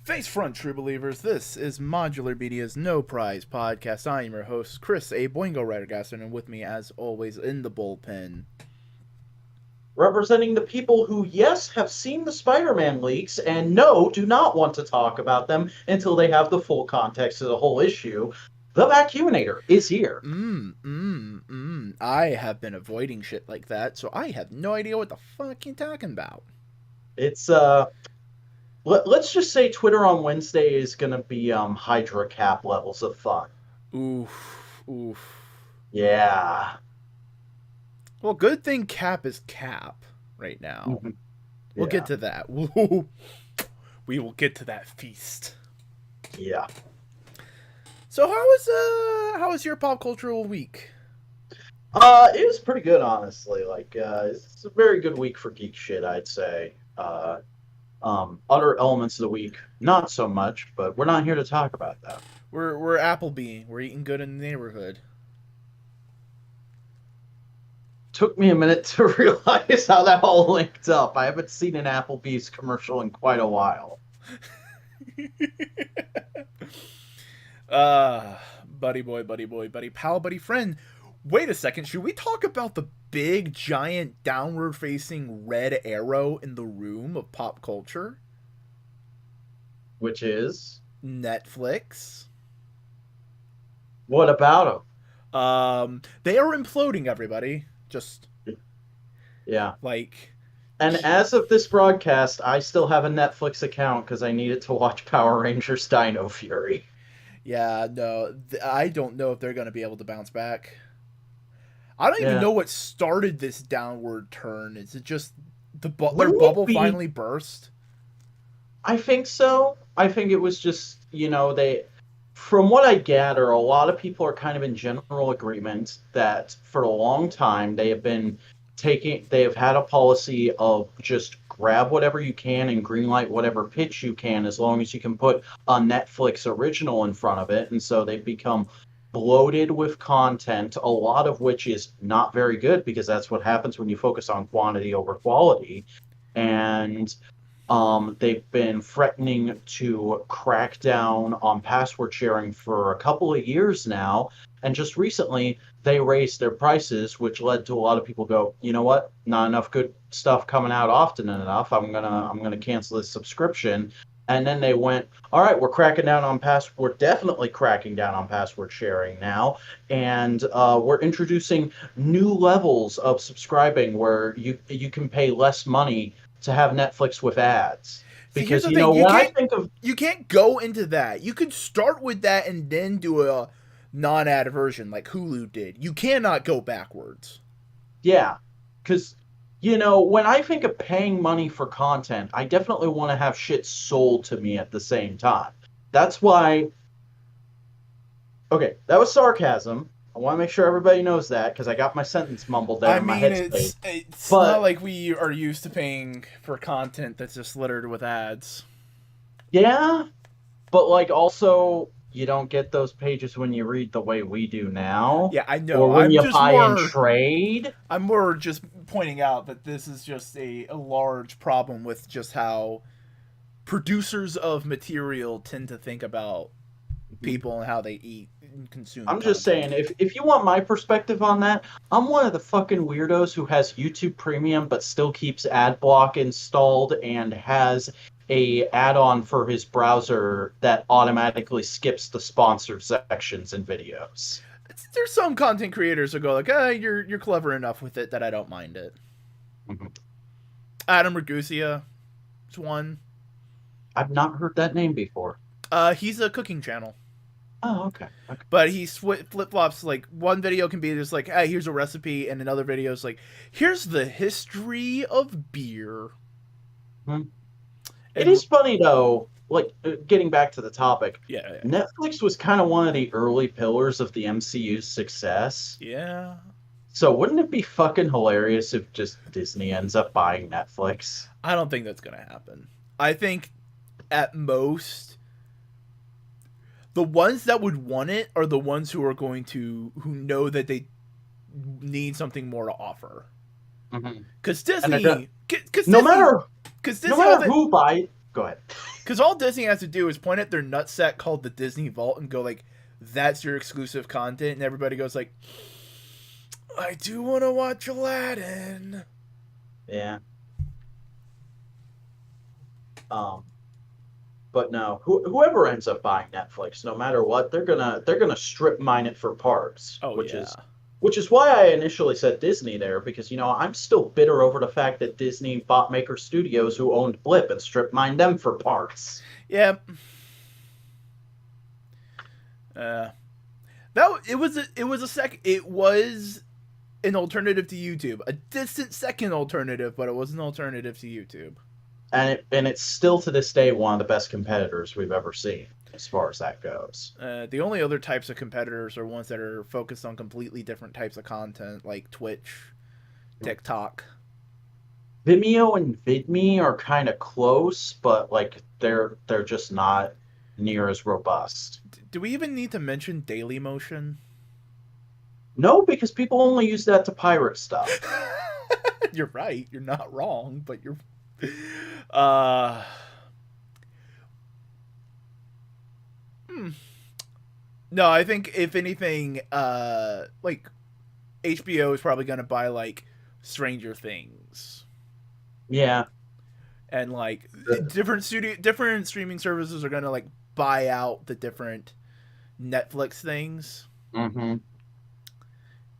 Face front, true believers. This is Modular Media's No Prize podcast. I am your host, Chris, a Boingo Rider Gaston, and with me, as always, in the bullpen. Representing the people who, yes, have seen the Spider-Man leaks, and no, do not want to talk about them until they have the full context of the whole issue. The Vacuuminator is here. I have been avoiding shit like that, so I have no idea what the fuck you're talking about. It's, let's just say Twitter on Wednesday is gonna be, Hydra Cap levels of fun. Oof. Yeah. Well, good thing Cap is Cap right now. Yeah. We'll get to that. We will get to that feast. Yeah. So how was your pop cultural week? It was pretty good, honestly. It's a very good week for geek shit, I'd say. Other elements of the week, not so much, but we're not here to talk about that. We're Applebee. We're eating good in the neighborhood. Took me a minute to realize how that all linked up. I haven't seen an Applebee's commercial in quite a while. Buddy boy, buddy pal, buddy friend. Wait a second, should we talk about the big, giant, downward-facing red arrow in the room of pop culture? Which is? Netflix. What about them? They are imploding, everybody. Just... Yeah. Like... And as of this broadcast, I still have a Netflix account because I needed to watch Power Rangers Dino Fury. Yeah, no, I don't know if they're going to be able to bounce back. I don't even know what started this downward turn. Is it just their bubble finally burst? I think so. I think it was just, from what I gather, a lot of people are kind of in general agreement that for a long time they have had a policy of just grab whatever you can and greenlight whatever pitch you can as long as you can put a Netflix original in front of it. And so they've become bloated with content, a lot of which is not very good because that's what happens when you focus on quantity over quality. And they've been threatening to crack down on password sharing for a couple of years now. And just recently, they raised their prices, which led to a lot of people go, you know what? Not enough good stuff coming out often enough. I'm gonna cancel this subscription. And then they went, all right, we're definitely cracking down on password sharing now. And we're introducing new levels of subscribing where you can pay less money to have Netflix with ads. Because, you can't go into that. You could start with that and then do a non-ad version like Hulu did. You cannot go backwards. Yeah, because... when I think of paying money for content, I definitely want to have shit sold to me at the same time. That's why... Okay, that was sarcasm. I want to make sure everybody knows that, because I got my sentence mumbled there in my headspace. It's not like we are used to paying for content that's just littered with ads. Yeah, but, also... You don't get those pages when you read the way we do now. Yeah, I know. Or when you buy and trade. I'm more just pointing out that this is just a large problem with just how producers of material tend to think about people and how they eat and consume. I'm just saying, if you want my perspective on that, I'm one of the fucking weirdos who has YouTube Premium but still keeps AdBlock installed and has a add-on for his browser that automatically skips the sponsored sections in videos. There's some content creators who go like, you're clever enough with it that I don't mind it. Mm-hmm. Adam Ragusa is one. I've not heard that name before. He's a cooking channel. Oh, okay. But he flip-flops, one video can be just like, hey, here's a recipe, and another video is like, here's the history of beer. Mm-hmm. It is funny, though, getting back to the topic. Yeah. Netflix was kind of one of the early pillars of the MCU's success. Yeah. So wouldn't it be fucking hilarious if just Disney ends up buying Netflix? I don't think that's going to happen. I think, at most, the ones that would want it are the ones who know that they need something more to offer. Because Disney... No matter who buys... Go ahead. Because all Disney has to do is point at their nutsack called the Disney Vault and go like, "That's your exclusive content," and everybody goes like, "I do want to watch Aladdin." Yeah. But no, whoever ends up buying Netflix, no matter what, they're gonna strip mine it for parts. Oh, Which is why I initially said Disney there, because I'm still bitter over the fact that Disney bought Maker Studios, who owned Blip, and strip mined them for parts. Yeah. It was an alternative to YouTube, a distant second alternative, but it was an alternative to YouTube. And it's still to this day one of the best competitors we've ever seen, as far as that goes. The only other types of competitors are ones that are focused on completely different types of content, like Twitch, TikTok. Vimeo and VidMe are kind of close, but like they're just not near as robust. Do we even need to mention Dailymotion? No, because people only use that to pirate stuff. You're right. You're not wrong, but you're... No, I think if anything, like HBO is probably gonna buy like Stranger Things. Yeah. And like different streaming services are gonna like buy out the different Netflix things. Mm-hmm.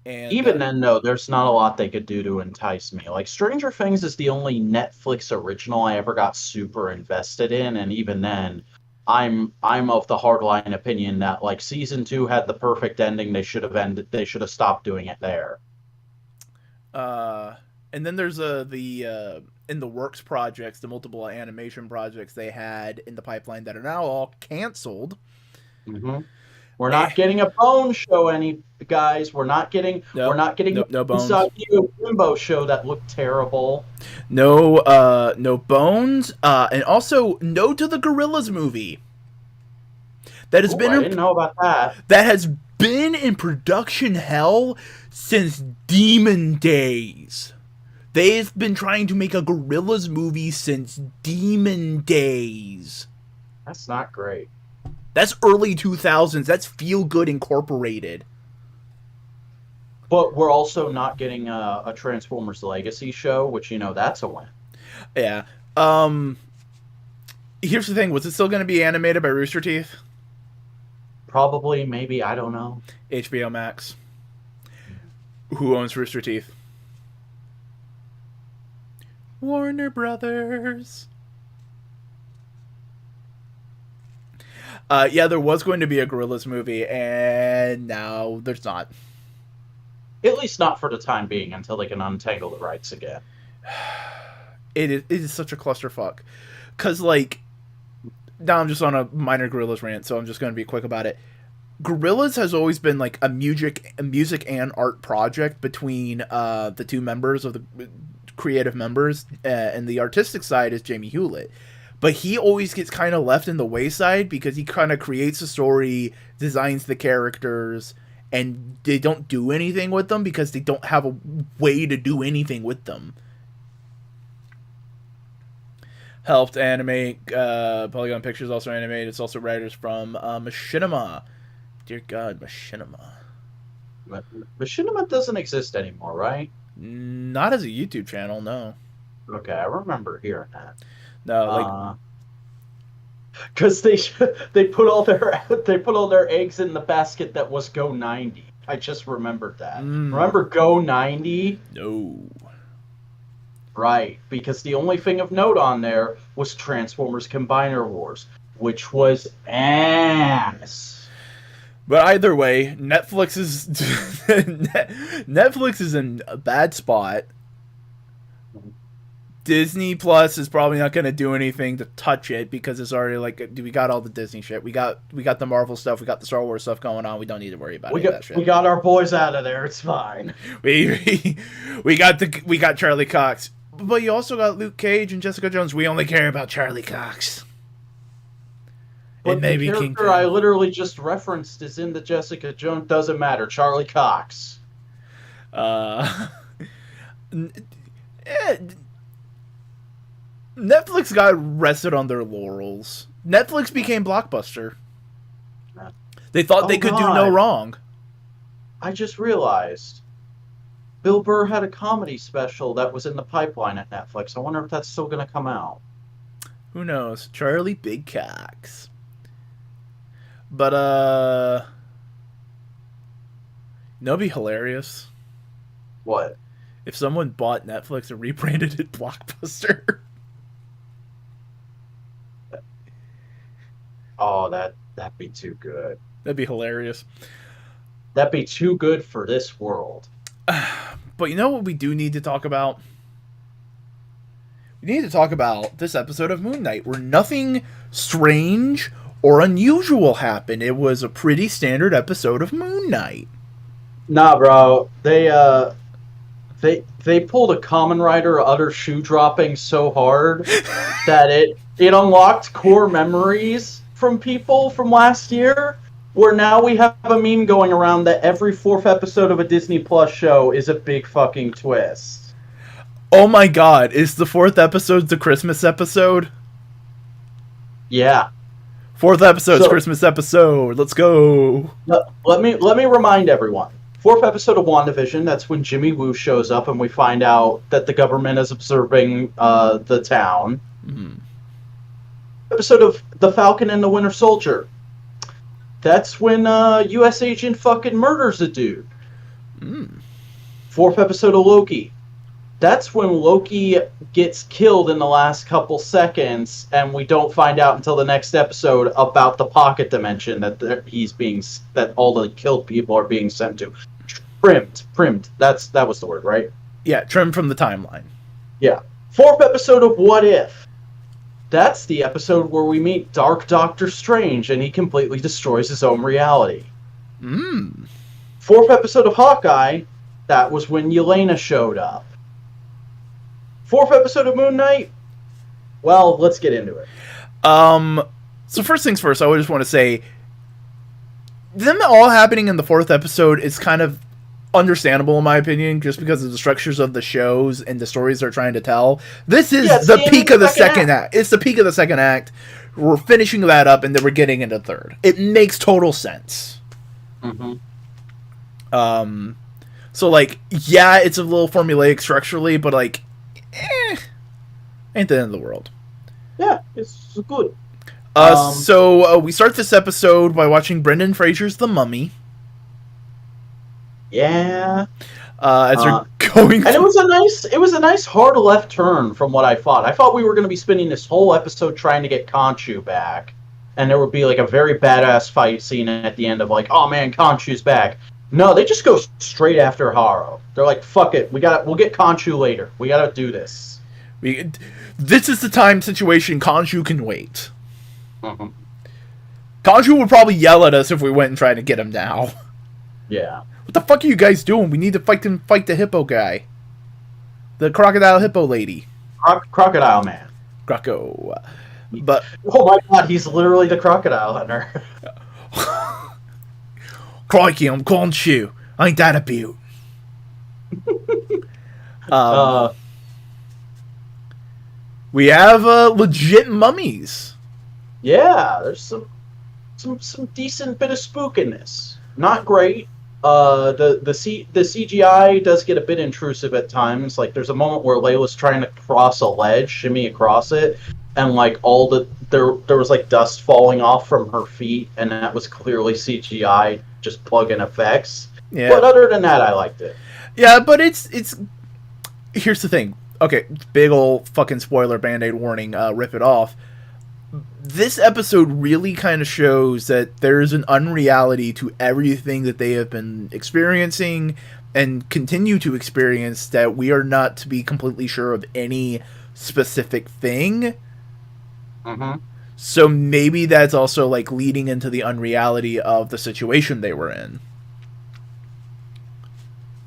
And even then, though, there's not a lot they could do to entice me. Like Stranger Things is the only Netflix original I ever got super invested in, and even then, I'm of the hardline opinion that like season 2 had the perfect ending. They should have stopped doing it there. And then there's the in the works projects, the multiple animation projects they had in the pipeline that are now all canceled. Mm-hmm. We're not getting a Bone show, guys. We're not getting no Bones. Limbo show that looked terrible. No Bones, and also no to the Gorillaz movie. I didn't know about that. That has been in production hell since Demon Days. They've been trying to make a Gorillaz movie since Demon Days. That's not great. That's early 2000s. That's Feel Good Incorporated. But we're also not getting a Transformers Legacy show, which, that's a win. Yeah. Here's the thing. Was it still going to be animated by Rooster Teeth? Probably, maybe. I don't know. HBO Max. Who owns Rooster Teeth? Warner Brothers. Yeah, there was going to be a Gorillaz movie, and now there's not. At least not for the time being, until they can untangle the rights again. It is such a clusterfuck. Because, like, now I'm just on a minor Gorillaz rant, so I'm just going to be quick about it. Gorillaz has always been, like, a music and art project between the two members of the creative members, and the artistic side is Jamie Hewlett. But he always gets kind of left in the wayside because he kind of creates the story, designs the characters, and they don't do anything with them because they don't have a way to do anything with them. Helped animate, Polygon Pictures also animated. It's also writers from Machinima. Dear God, Machinima. Machinima doesn't exist anymore, right? Not as a YouTube channel, no. Okay, I remember hearing that. No, like, because they put all their eggs in the basket that was Go 90. I just remembered that. Remember Go 90? No. Right, because the only thing of note on there was Transformers Combiner Wars, which was ass. But either way, Netflix is in a bad spot. Disney Plus is probably not going to do anything to touch it because it's already like, we got all the Disney shit. We got the Marvel stuff. We got the Star Wars stuff going on. We don't need to worry about that shit. We got our boys out of there. It's fine. We got Charlie Cox, but you also got Luke Cage and Jessica Jones. We only care about Charlie Cox. But the character I literally just referenced is in the Jessica Jones. Doesn't matter. Charlie Cox. Netflix got rested on their laurels. Netflix became Blockbuster. They thought they could do no wrong. I just realized Bill Burr had a comedy special that was in the pipeline at Netflix. I wonder if that's still going to come out. Who knows? Charlie Big Cocks. But, it'd be hilarious. What? If someone bought Netflix and rebranded it Blockbuster. Oh, that'd be too good. That'd be hilarious. That'd be too good for this world. But you know what we do need to talk about? We need to talk about this episode of Moon Knight, where nothing strange or unusual happened. It was a pretty standard episode of Moon Knight. Nah, bro. They pulled a Kamen Rider utter shoe dropping so hard that it unlocked core memories from people from last year, where now we have a meme going around that every fourth episode of a Disney Plus show is a big fucking twist. Oh my god, is the fourth episode the Christmas episode? Yeah. Fourth episode's Christmas episode. Let's go. Let me remind everyone. Fourth episode of WandaVision, that's when Jimmy Woo shows up and we find out that the government is observing the town. Mm-hmm. Episode of The Falcon and the Winter Soldier. That's when U.S. agent fucking murders a dude. Mm. Fourth episode of Loki. That's when Loki gets killed in the last couple seconds, and we don't find out until the next episode about the pocket dimension that that all the killed people are being sent to. Primed. That was the word, right? Yeah, trimmed from the timeline. Yeah. Fourth episode of What If. That's the episode where we meet Dark Doctor Strange, and he completely destroys his own reality. Mm. Fourth episode of Hawkeye. That was when Yelena showed up. Fourth episode of Moon Knight? Well, let's get into it. So first things first, I just want to say, them all happening in the fourth episode is kind of understandable in my opinion, just because of the structures of the shows and the stories they're trying to tell. This is the peak of the second act. It's the peak of the second act. We're finishing that up, and then we're getting into third. It makes total sense. Mm-hmm. So, like, yeah, it's a little formulaic structurally, but, like, ain't the end of the world. Yeah, it's good. So we start this episode by watching Brendan Fraser's The Mummy. Yeah. As they're going, and it was a nice hard left turn from what I thought. I thought we were going to be spending this whole episode trying to get Khonshu back, and there would be like a very badass fight scene at the end of like, oh man, Khonshu's back. No, they just go straight after Haro. They're like, fuck it, we'll get Khonshu later. We gotta do this. This is the time situation. Khonshu can wait. Mm-hmm. Khonshu would probably yell at us if we went and tried to get him now. Yeah. What the fuck are you guys doing? We need to fight the hippo guy. The crocodile hippo lady. Crocodile man. Croco. But oh my god, he's literally the crocodile hunter. Crikey, I'm Khonshu. Ain't that a beaut? We have legit mummies. Yeah, there's some decent bit of spook in this. Not great. The CGI does get a bit intrusive at times. Like there's a moment where Layla's trying to cross a ledge, shimmy across it, and like there was like dust falling off from her feet, and that was clearly CGI, just plug-in effects. Yeah. But other than that, I liked it. Yeah, but it's here's the thing. Okay, big ol' fucking spoiler Band-Aid warning, rip it off. This episode really kind of shows that there's an unreality to everything that they have been experiencing and continue to experience, that we are not to be completely sure of any specific thing. Mm-hmm. So maybe that's also like leading into the unreality of the situation they were in.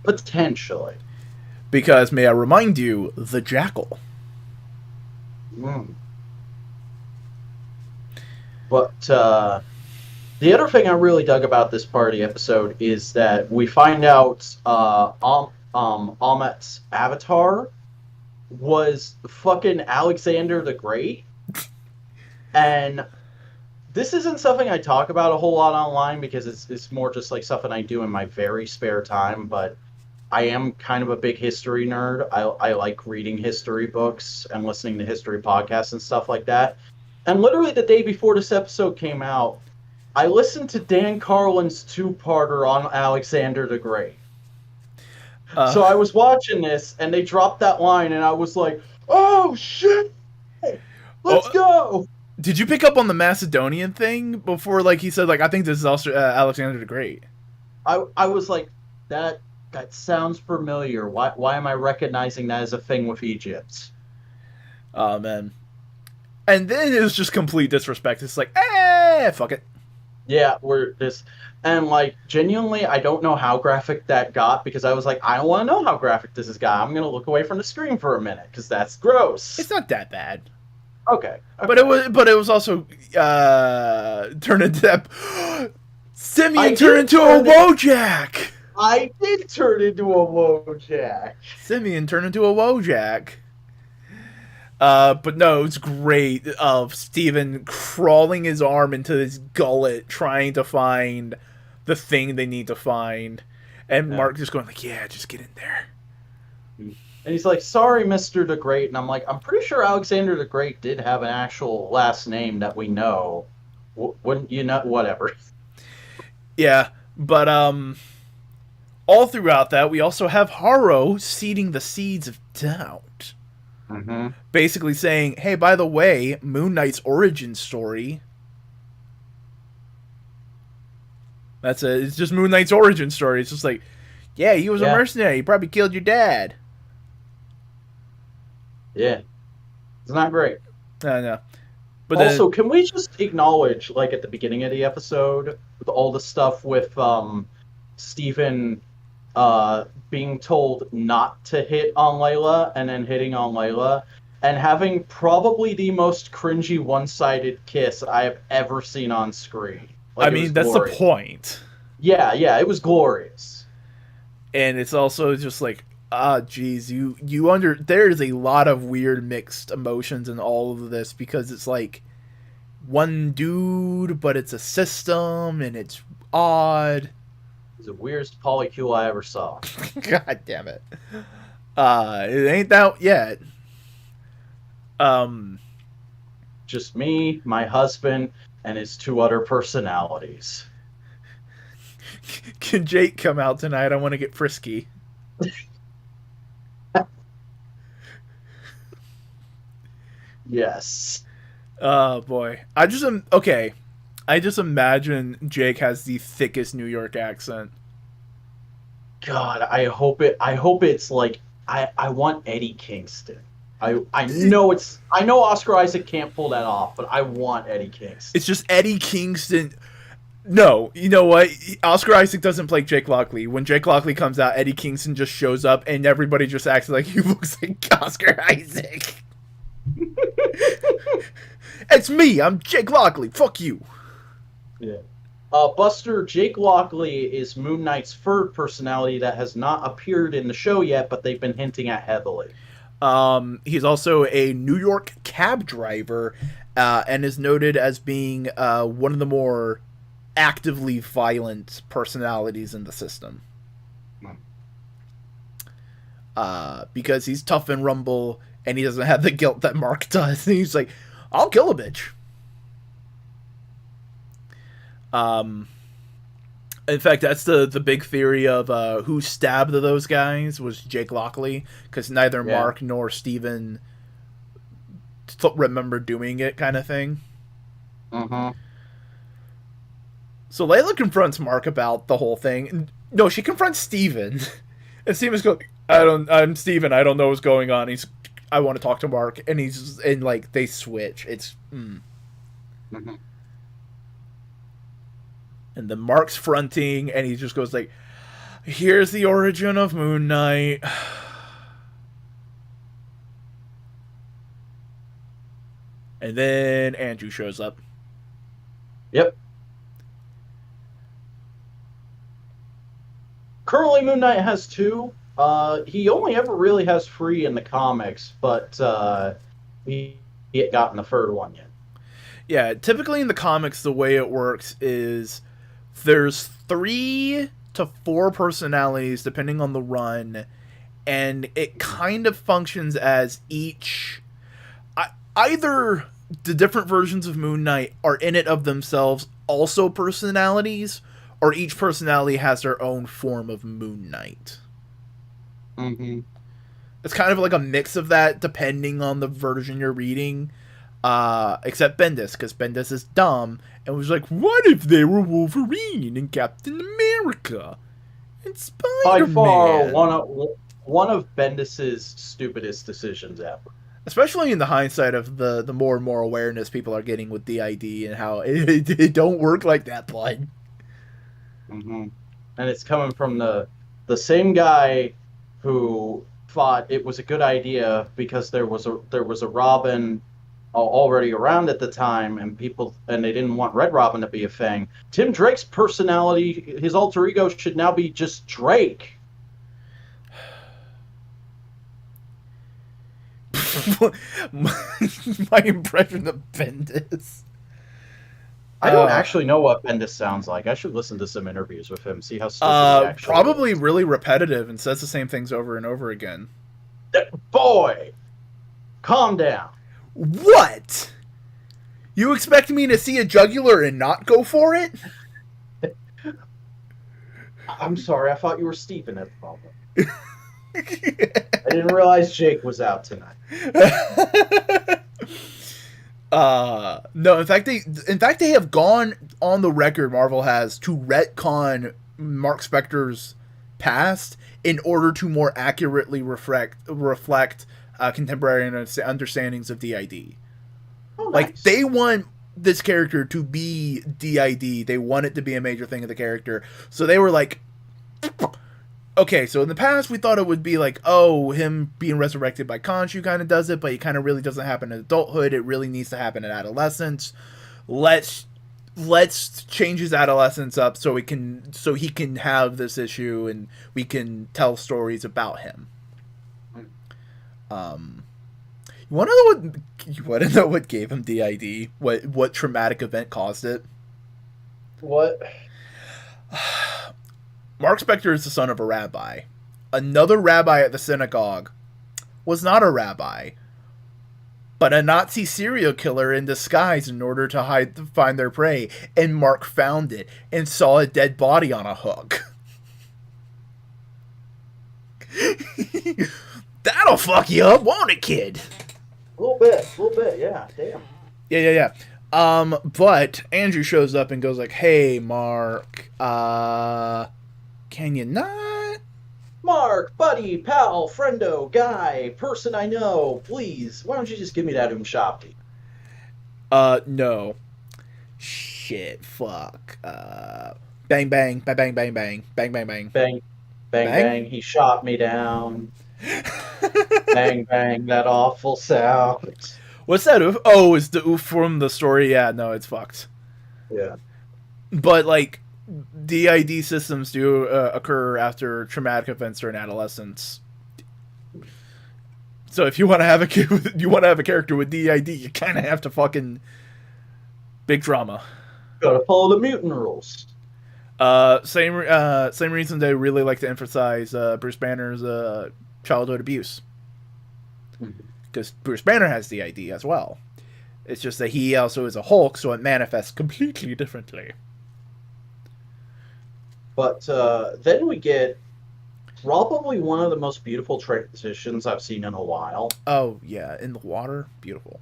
Potentially. Because, may I remind you, the Jackal. Mm. But the other thing I really dug about this party episode is that we find out Amit's avatar was fucking Alexander the Great. And this isn't something I talk about a whole lot online because it's more just like something I do in my very spare time, but I am kind of a big history nerd. I like reading history books and listening to history podcasts and stuff like that. And literally the day before this episode came out, I listened to Dan Carlin's two-parter on Alexander the Great. So I was watching this, and they dropped that line, and I was like, "Oh shit, let's go!" Did you pick up on the Macedonian thing before? Like he said, like I think this is also Alexander the Great. I was like, that sounds familiar. Why am I recognizing that as a thing with Egypt? Oh man. And then it was just complete disrespect. It's like, fuck it. Yeah, we're this, and like genuinely, I don't know how graphic that got because I was like, I don't want to know how graphic this has got. I'm gonna look away from the screen for a minute because that's gross. It's not that bad. Okay. But it was also turned into that. Simeon turned into a Wojak. I did turn into a Wojak. Simeon turned into a Wojak. But no, it's great of Steven crawling his arm into his gullet trying to find the thing they need to find. And Mark just going like, yeah, just get in there. And he's like, sorry, Mr. the Great. And I'm like, I'm pretty sure Alexander the Great did have an actual last name that we know. Wouldn't you know? Whatever. Yeah, but all throughout that, we also have Harrow seeding the seeds of doubt. Mm-hmm. Basically saying, hey, by the way, Moon Knight's origin story. It's just Moon Knight's origin story. It's just like, yeah, he was a mercenary. He probably killed your dad. Yeah. It's not great. I know. But also, can we just acknowledge, like, at the beginning of the episode, with all the stuff with Stephen being told not to hit on Layla and then hitting on Layla and having probably the most cringy one-sided kiss I have ever seen on screen. Like, I mean, that's glorious. The point. Yeah, it was glorious. And it's also just like, geez, there's a lot of weird mixed emotions in all of this because it's like one dude, but it's a system and it's odd. It's the weirdest polycule I ever saw. God damn it. It ain't that yet. Just me, my husband, and his two other personalities. Can Jake come out tonight? I want to get frisky. Yes. Oh boy. I just imagine Jake has the thickest New York accent. God, I hope it's like I want Eddie Kingston. I know Oscar Isaac can't pull that off, but I want Eddie Kingston. It's just Eddie Kingston. No, you know what? Oscar Isaac doesn't play Jake Lockley. When Jake Lockley comes out, Eddie Kingston just shows up and everybody just acts like he looks like Oscar Isaac. It's me. I'm Jake Lockley. Fuck you. Yeah. Buster, Jake Lockley is Moon Knight's third personality that has not appeared in the show yet, but they've been hinting at heavily. He's also a New York cab driver and is noted as being one of the more actively violent personalities in the system. Because he's tough and rumble and he doesn't have the guilt that Mark does. And he's like, I'll kill a bitch. In fact, that's the big theory of who stabbed those guys was Jake Lockley, because neither Mark nor Steven remember doing it, kind of thing. Uh-huh. So Layla confronts Mark about the whole thing. No, she confronts Steven. And Steven's going, I'm Steven, I don't know what's going on. I want to talk to Mark. And they switch. It's, Mm-hmm. And then Mark's fronting, and he just goes like, here's the origin of Moon Knight. And then Andrew shows up. Yep. Currently, Moon Knight has two. He only ever really has free in the comics, but he ain't gotten the third one yet. Yeah, typically in the comics, the way it works is there's 3 to 4 personalities depending on the run, and it kind of functions as each. Either the different versions of Moon Knight are in it of themselves also personalities, or each personality has their own form of Moon Knight. Mm-hmm. It's kind of like a mix of that depending on the version you're reading. Except Bendis, because Bendis is dumb and was like, what if they were Wolverine and Captain America and By Spider-Man? far, one of Bendis's stupidest decisions ever. Especially in the hindsight of the more and more awareness people are getting with DID and how it don't work like that, bud. Mm-hmm. And it's coming from the same guy who thought it was a good idea because there was a Robin already around at the time, and they didn't want Red Robin to be a thing. Tim Drake's personality, his alter ego, should now be just Drake. My impression of Bendis. I don't actually know what Bendis sounds like. I should listen to some interviews with him, see how stupid he actually probably is. really repetitive and says the same things over and over again. Boy, calm down. What? You expect me to see a jugular and not go for it? I'm sorry, I thought you were Stephen at the moment. I didn't realize Jake was out tonight. No, in fact they have gone on the record, Marvel has, to retcon Mark Spector's past in order to more accurately reflect contemporary understandings of DID. Oh, nice. Like, they want this character to be DID. They want it to be a major thing of the character. So they were like, okay, so in the past we thought it would be like, oh, him being resurrected by Khonshu kind of does it, but it kind of really doesn't happen in adulthood. It really needs to happen in adolescence. Let's change his adolescence up so he can have this issue and we can tell stories about him. You want to know what gave him DID? What traumatic event caused it? What? Mark Spector is the son of a rabbi. Another rabbi at the synagogue was not a rabbi, but a Nazi serial killer in disguise in order to find their prey. And Mark found it and saw a dead body on a hook. That'll fuck you up, won't it, kid? A little bit, yeah, damn. Yeah. But Andrew shows up and goes like, hey, Mark, can you not? Mark, buddy, pal, friendo, guy, person I know, please, why don't you just give me that Umshopti? No. Shit, fuck. Bang, bang, bang, bang, bang, bang, bang, bang, bang. Bang, bang, he shot me down. Bang, bang, that awful sound. What's that oof? Oh, it's the oof from the story. Yeah, no, it's fucked. Yeah. But, like, DID systems do occur after traumatic events during adolescence. So if you want to have a character with DID, you kind of have to fucking big drama. Gotta follow the mutant rules. Same reason they really like to emphasize Bruce Banner's childhood abuse. Because Bruce Banner has DID as well. It's just that he also is a Hulk, so it manifests completely differently. But then we get probably one of the most beautiful transitions I've seen in a while. Oh, yeah. In the water. Beautiful.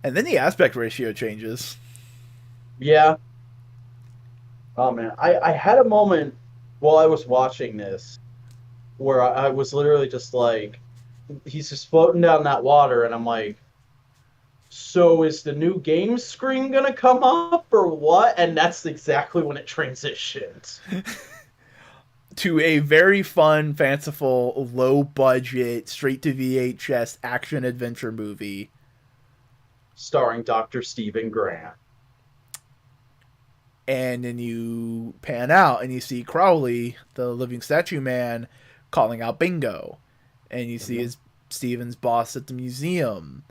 And then the aspect ratio changes. Yeah. Oh, man. I had a moment while I was watching this where I was literally just like, he's just floating down that water, and I'm like, so is the new game screen gonna come up or what? And that's exactly when it transitions. To a very fun, fanciful, low-budget, straight-to-VHS action-adventure movie. Starring Dr. Stephen Grant. And then you pan out and you see Crowley, the living statue man, calling out Bingo. And you see his Steven's boss at the museum.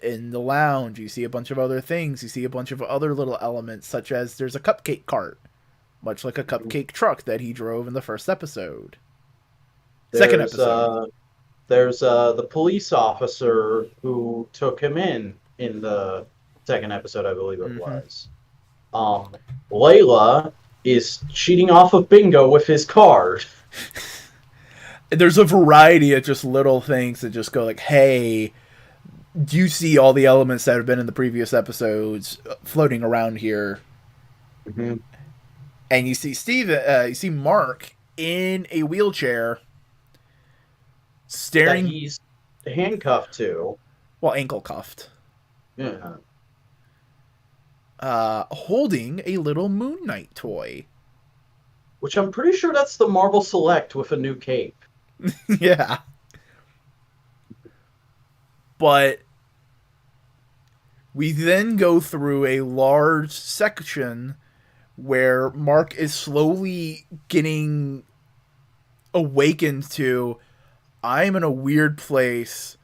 In the lounge, you see a bunch of other things. You see a bunch of other little elements, such as there's a cupcake cart, much like a cupcake truck that he drove in the first episode. Second episode. There's the police officer who took him in the second episode, I believe it was. Layla is cheating off of Bingo with his card. There's a variety of just little things that just go like, hey, do you see all the elements that have been in the previous episodes floating around here? And you see Mark in a wheelchair staring. That he's handcuffed to. Well, ankle cuffed. Yeah. Holding a little Moon Knight toy. Which I'm pretty sure that's the Marvel Select with a new cape. Yeah. But we then go through a large section where Mark is slowly getting awakened to, I'm in a weird place,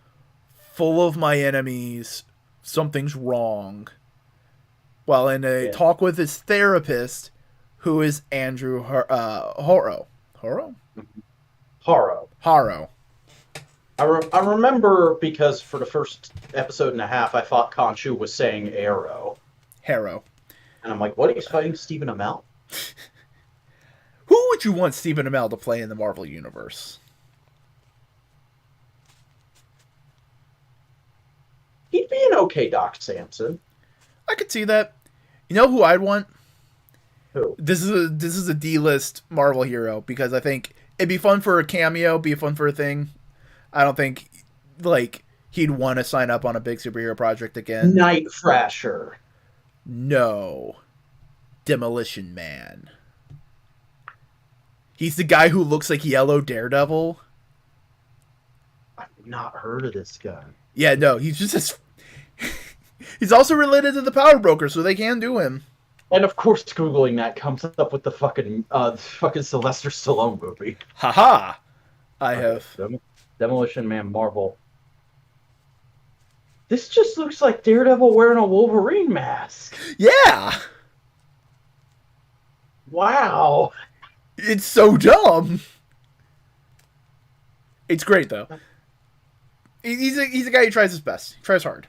full of my enemies, something's wrong. While in a talk with his therapist, who is Andrew Haro. Haro? Haro. I remember because for the first episode and a half, I thought Khonshu was saying Arrow. Harrow. And I'm like, what? He's fighting Stephen Amell? Who would you want Stephen Amell to play in the Marvel Universe? He'd be an okay Doc Samson. I could see that. You know who I'd want? Who? This is a D-list Marvel hero because I think it'd be fun for a cameo, be fun for a thing. I don't think like he'd want to sign up on a big superhero project again. Night Thrasher. No. Demolition Man. He's the guy who looks like Yellow Daredevil. I've not heard of this guy. Yeah, no, he's just he's also related to the Power Broker, so they can do him. And of course, Googling that comes up with the fucking Sylvester Stallone movie. Haha. I have. Demolition Man Marvel. This just looks like Daredevil wearing a Wolverine mask. Yeah. Wow. It's so dumb. It's great though. He's a guy who tries his best. He tries hard.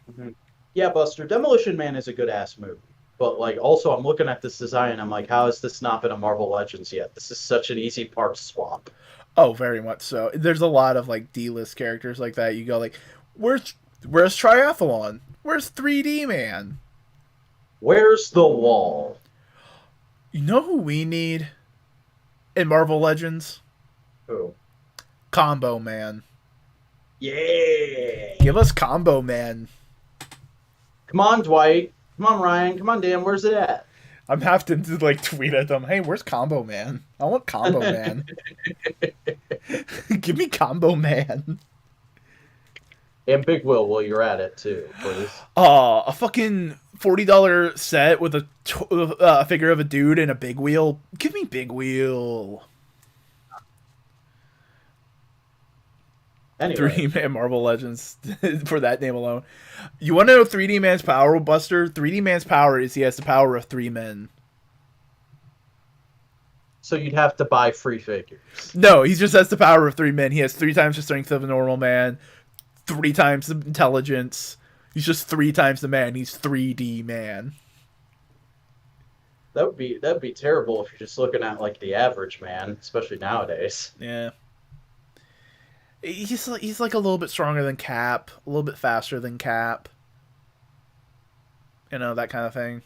Yeah, Buster. Demolition Man is a good ass movie. But like, also, I'm looking at this design. I'm like, how has this not been a Marvel Legends yet? This is such an easy part swap. Oh, very much so. There's a lot of like D-list characters like that. You go like, where's Triathlon? Where's 3D Man? Where's the Wall? You know who we need in Marvel Legends? Who? Combo Man. Yeah. Give us Combo Man. Come on, Dwight. Come on, Ryan. Come on, Dan. Where's it at? I'm having to like tweet at them. Hey, where's Combo Man? I want Combo Man. Give me Combo Man. And Big Will, while you're at it too, please. A fucking $40 set with a figure of a dude and a big wheel. Give me Big Wheel. Anyway. 3D Man Marvel Legends for that name alone. You want to know 3D Man's power, Buster? 3D Man's power is he has the power of 3 men. So you'd have to buy free figures. No, he just has the power of 3 men. He has 3 times the strength of a normal man, 3 times the intelligence. He's just 3 times the man. He's 3D Man. That'd be terrible if you're just looking at like the average man, especially nowadays. Yeah. He's like a little bit stronger than Cap, a little bit faster than Cap. You know, that kind of thing.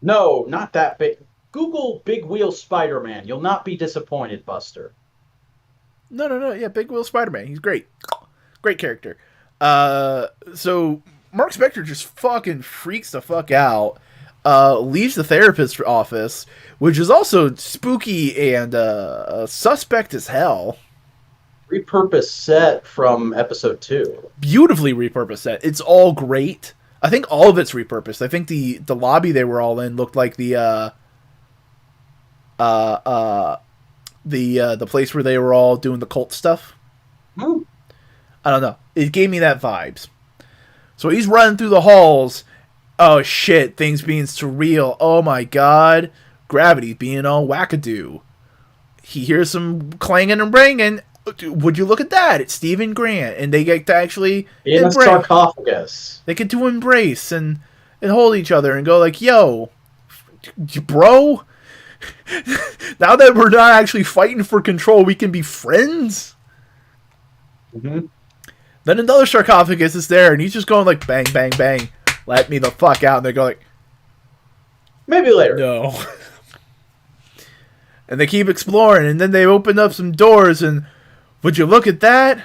No, not that big. Google Big Wheel Spider-Man. You'll not be disappointed, Buster. No. Yeah, Big Wheel Spider-Man. He's great. Great character. So Mark Spector just fucking freaks the fuck out. Leaves the therapist's office, which is also spooky and suspect as hell. Repurposed set from episode 2. Beautifully repurposed set. It's all great. I think all of it's repurposed. I think the lobby they were all in looked like uh uh the place where they were all doing the cult stuff. Hmm. I don't know. It gave me that vibes. So he's running through the halls. Oh shit, things being surreal. Oh my god. Gravity being all wackadoo. He hears some clanging and banging. Would you look at that? It's Stephen Grant. And they get to actually In a embrace. sarcophagus. They get to embrace and hold each other and go like, yo, bro, now that we're not actually fighting for control, we can be friends? Mm-hmm. Then another sarcophagus is there, and he's just going like, bang, bang, bang. Let me the fuck out. And they go like, Maybe later. no. And they keep exploring, and then they open up some doors, and would you look at that?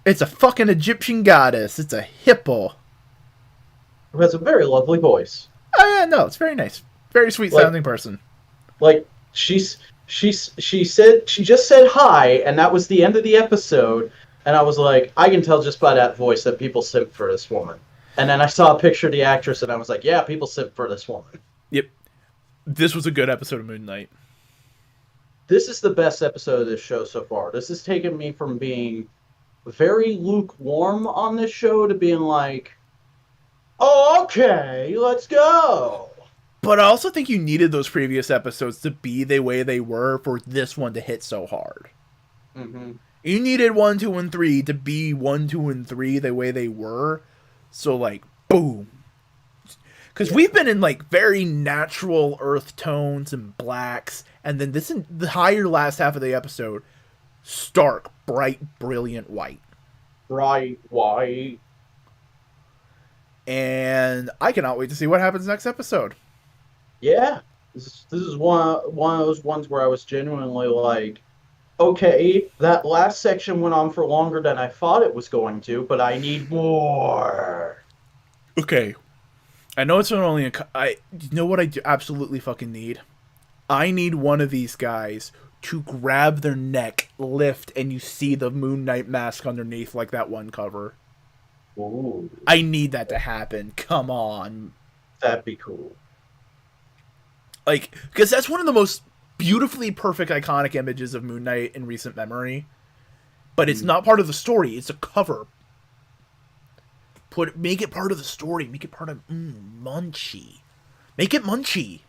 It's a fucking Egyptian goddess. It's a hippo. Who has a very lovely voice. Oh yeah, no, it's very nice. Very sweet sounding person. Like she just said hi, and that was the end of the episode. And I was like, I can tell just by that voice that people simp for this woman. And then I saw a picture of the actress, and I was like, yeah, people simp for this woman. Yep. This was a good episode of Moon Knight. This is the best episode of this show so far. This has taken me from being very lukewarm on this show to being like, oh, okay, let's go. But I also think you needed those previous episodes to be the way they were for this one to hit so hard. Mm-hmm. You needed 1, 2, and 3 to be 1, 2, and 3 the way they were. So, like, boom. Because we've been in, like, very natural earth tones and blacks. And then this, in the higher last half of the episode, stark, bright, brilliant white. Bright white. And I cannot wait to see what happens next episode. Yeah. This is one of those ones where I was genuinely like, okay, that last section went on for longer than I thought it was going to, but I need more. Okay. I know it's only you know what I absolutely fucking need? I need one of these guys to grab their neck, lift, and you see the Moon Knight mask underneath like that one cover. Ooh. I need that to happen. Come on. That'd be cool. Like, because that's one of the most beautifully perfect iconic images of Moon Knight in recent memory. But it's not part of the story. It's a cover. Make it part of the story. Make it part of Munchie. Make it Munchie.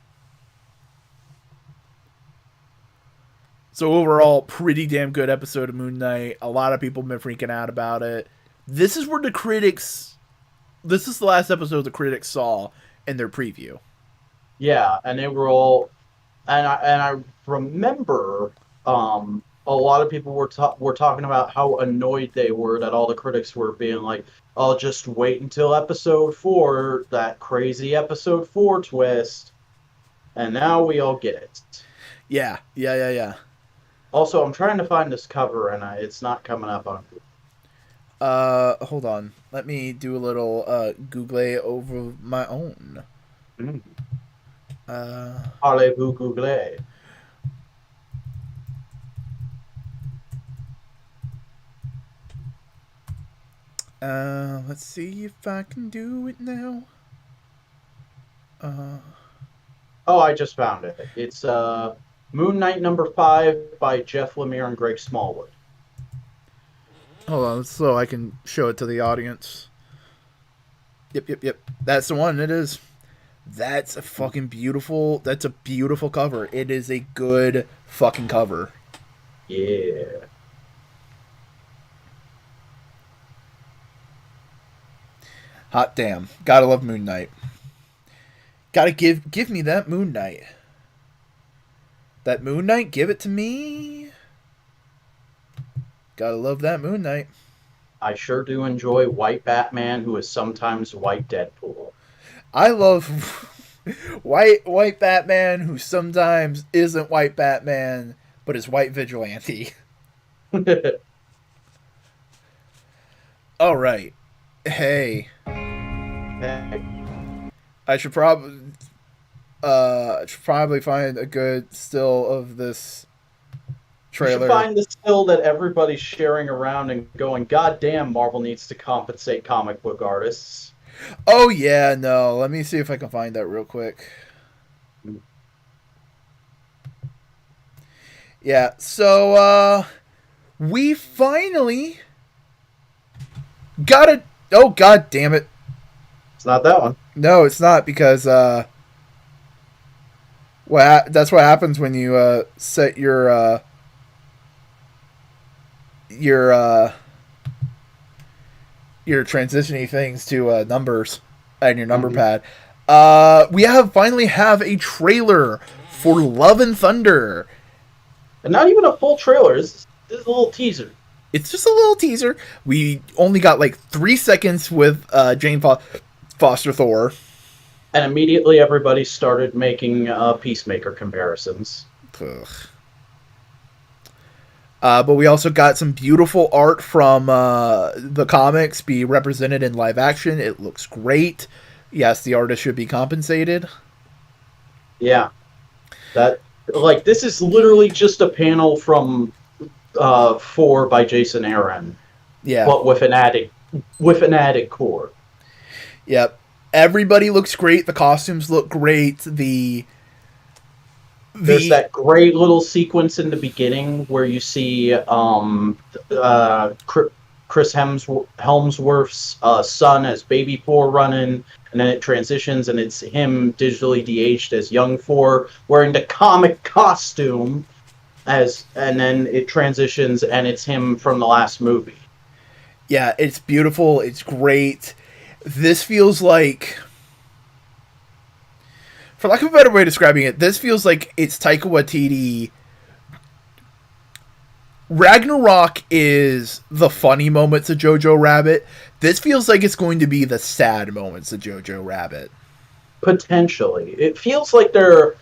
So overall, pretty damn good episode of Moon Knight. A lot of people have been freaking out about it. This is where the critics... This is the last episode the critics saw in their preview. Yeah, and they were all... And I remember a lot of people were talking about how annoyed they were that all the critics were being like, "Oh, just wait until episode 4, that crazy episode 4 twist." And now we all get it. Yeah. Also, I'm trying to find this cover, and it's not coming up on Google. Hold on. Let me do a little Google over my own. Parlez-vous Google? Let's see if I can do it now. Oh, I just found it. It's Moon Knight #5 by Jeff Lemire and Greg Smallwood. Hold on, so I can show it to the audience. Yep. That's the one. It is. That's a fucking beautiful... That's a beautiful cover. It is a good fucking cover. Yeah. Hot damn. Gotta love Moon Knight. Gotta give me that Moon Knight. That Moon Knight, give it to me. Gotta love that Moon Knight. I sure do enjoy White Batman, who is sometimes White Deadpool. I love white Batman who sometimes isn't White Batman, but is White Vigilante. All right. Hey. I should probably find a good still of this trailer. You should find the still that everybody's sharing around and going, "God damn, Marvel needs to compensate comic book artists." Oh yeah, no. Let me see if I can find that real quick. Yeah, so we finally got it. Oh god damn it. It's not that one. No, it's not because that's what happens when you set your your transitioning things to numbers and your number pad. We finally have a trailer for Love and Thunder. And not even a full trailer. This is a little teaser. It's just a little teaser. We only got like 3 seconds with Jane Foster Thor. And immediately everybody started making Peacemaker comparisons. Ugh. But we also got some beautiful art from the comics be represented in live action. It looks great. Yes, the artist should be compensated. Yeah. This is literally just a panel from 4 by Jason Aaron. Yeah. But with an added core. Yep. Everybody looks great. The costumes look great. There's that great little sequence in the beginning where you see Chris Helmsworth's son as baby Thor running, and then it transitions and it's him digitally de-aged as young Thor wearing the comic costume, and then it transitions and it's him from the last movie. Yeah, it's beautiful. It's great. This feels like, for lack of a better way of describing it, this feels like it's Taika Waititi. Ragnarok is the funny moments of Jojo Rabbit. This feels like it's going to be the sad moments of Jojo Rabbit. Potentially. It feels like they're...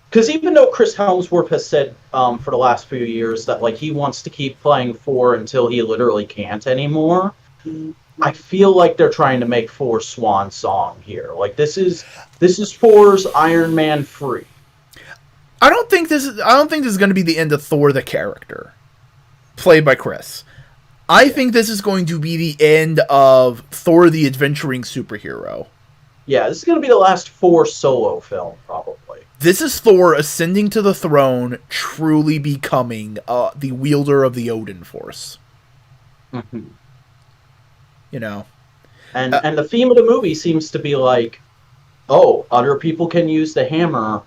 Because even though Chris Helmsworth has said for the last few years that like he wants to keep playing Thor until he literally can't anymore, I feel like they're trying to make Thor's swan song here. Like this is Thor's Iron Man 3. I don't think this is going to be the end of Thor the character, played by Chris. I think this is going to be the end of Thor the adventuring superhero. Yeah, this is going to be the last Thor solo film, probably. This is Thor ascending to the throne, truly becoming the wielder of the Odin Force. Mm-hmm. You know, and the theme of the movie seems to be like, oh, other people can use the hammer.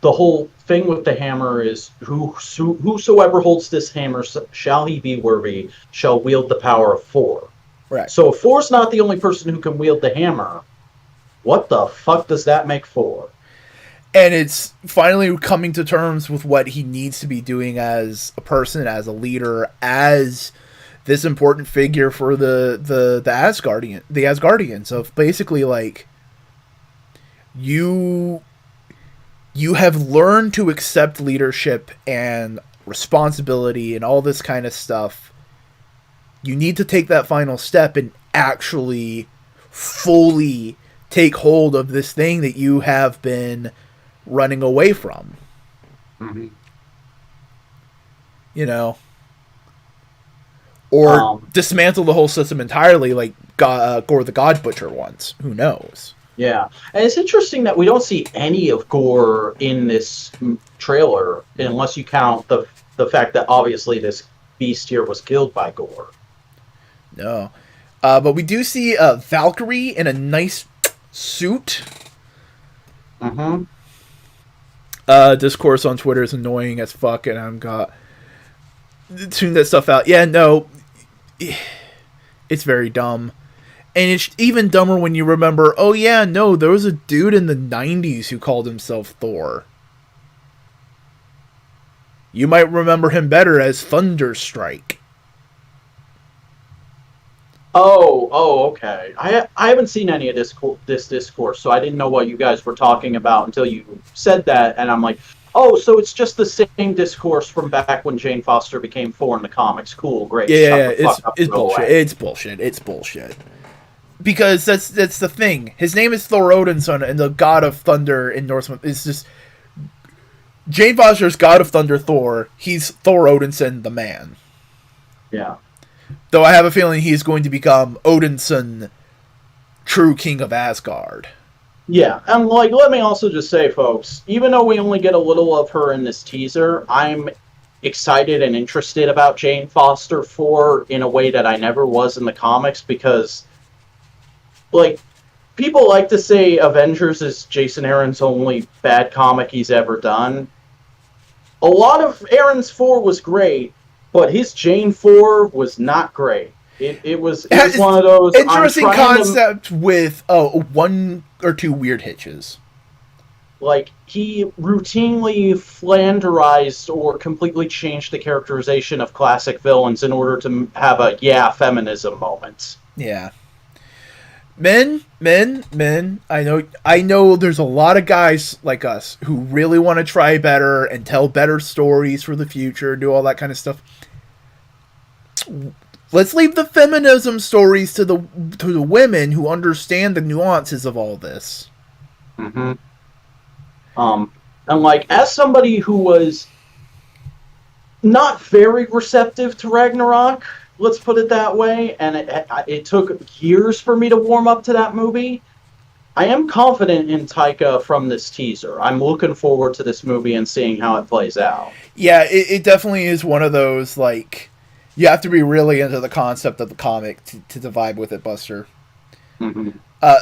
The whole thing with the hammer is whosoever holds this hammer, shall he be worthy, shall wield the power of Thor. Right. So if Thor's not the only person who can wield the hammer, what the fuck does that make Thor? And it's finally coming to terms with what he needs to be doing as a person, as a leader, as this important figure for the Asgardians. So basically, like, you have learned to accept leadership and responsibility and all this kind of stuff. You need to take that final step and actually fully take hold of this thing that you have been running away from. Mm-hmm. You know? Or dismantle the whole system entirely like Gore the God Butcher once. Who knows? Yeah. And it's interesting that we don't see any of Gore in this trailer, unless you count the fact that obviously this beast here was killed by Gore. No. But we do see Valkyrie in a nice suit. Mm-hmm. Discourse on Twitter is annoying as fuck, and I'm got tune that stuff out. Yeah, no, it's very dumb, and it's even dumber when you remember. Oh yeah, no, there was a dude in the '90s who called himself Thor. You might remember him better as Thunderstrike. Oh, okay. I haven't seen any of this discourse, so I didn't know what you guys were talking about until you said that, and I'm like, oh, so it's just the same discourse from back when Jane Foster became Thor in the comics. Cool, great. Yeah, it's bullshit. It's bullshit. It's bullshit. Because that's the thing. His name is Thor Odinson, and the God of Thunder in Norse is just Jane Foster's God of Thunder Thor. He's Thor Odinson, the man. Yeah. Though I have a feeling he's going to become Odinson true king of Asgard. Yeah, and like, let me also just say, folks, even though we only get a little of her in this teaser, I'm excited and interested about Jane Foster 4 in a way that I never was in the comics because, like, people like to say Avengers is Jason Aaron's only bad comic he's ever done. A lot of Aaron's 4 was great, but his Jane 4 was not great. It was one of those interesting concept with one or two weird hitches. Like, he routinely flanderized or completely changed the characterization of classic villains in order to have a feminism moment. Yeah. Men. I know there's a lot of guys like us who really want to try better and tell better stories for the future, do all that kind of stuff. Let's leave the feminism stories to the women who understand the nuances of all this. Mm-hmm. And like, as somebody who was not very receptive to Ragnarok, let's put it that way, and it took years for me to warm up to that movie, I am confident in Taika from this teaser. I'm looking forward to this movie and seeing how it plays out. Yeah, it definitely is one of those, like, you have to be really into the concept of the comic to vibe with it, Buster. Mm-hmm.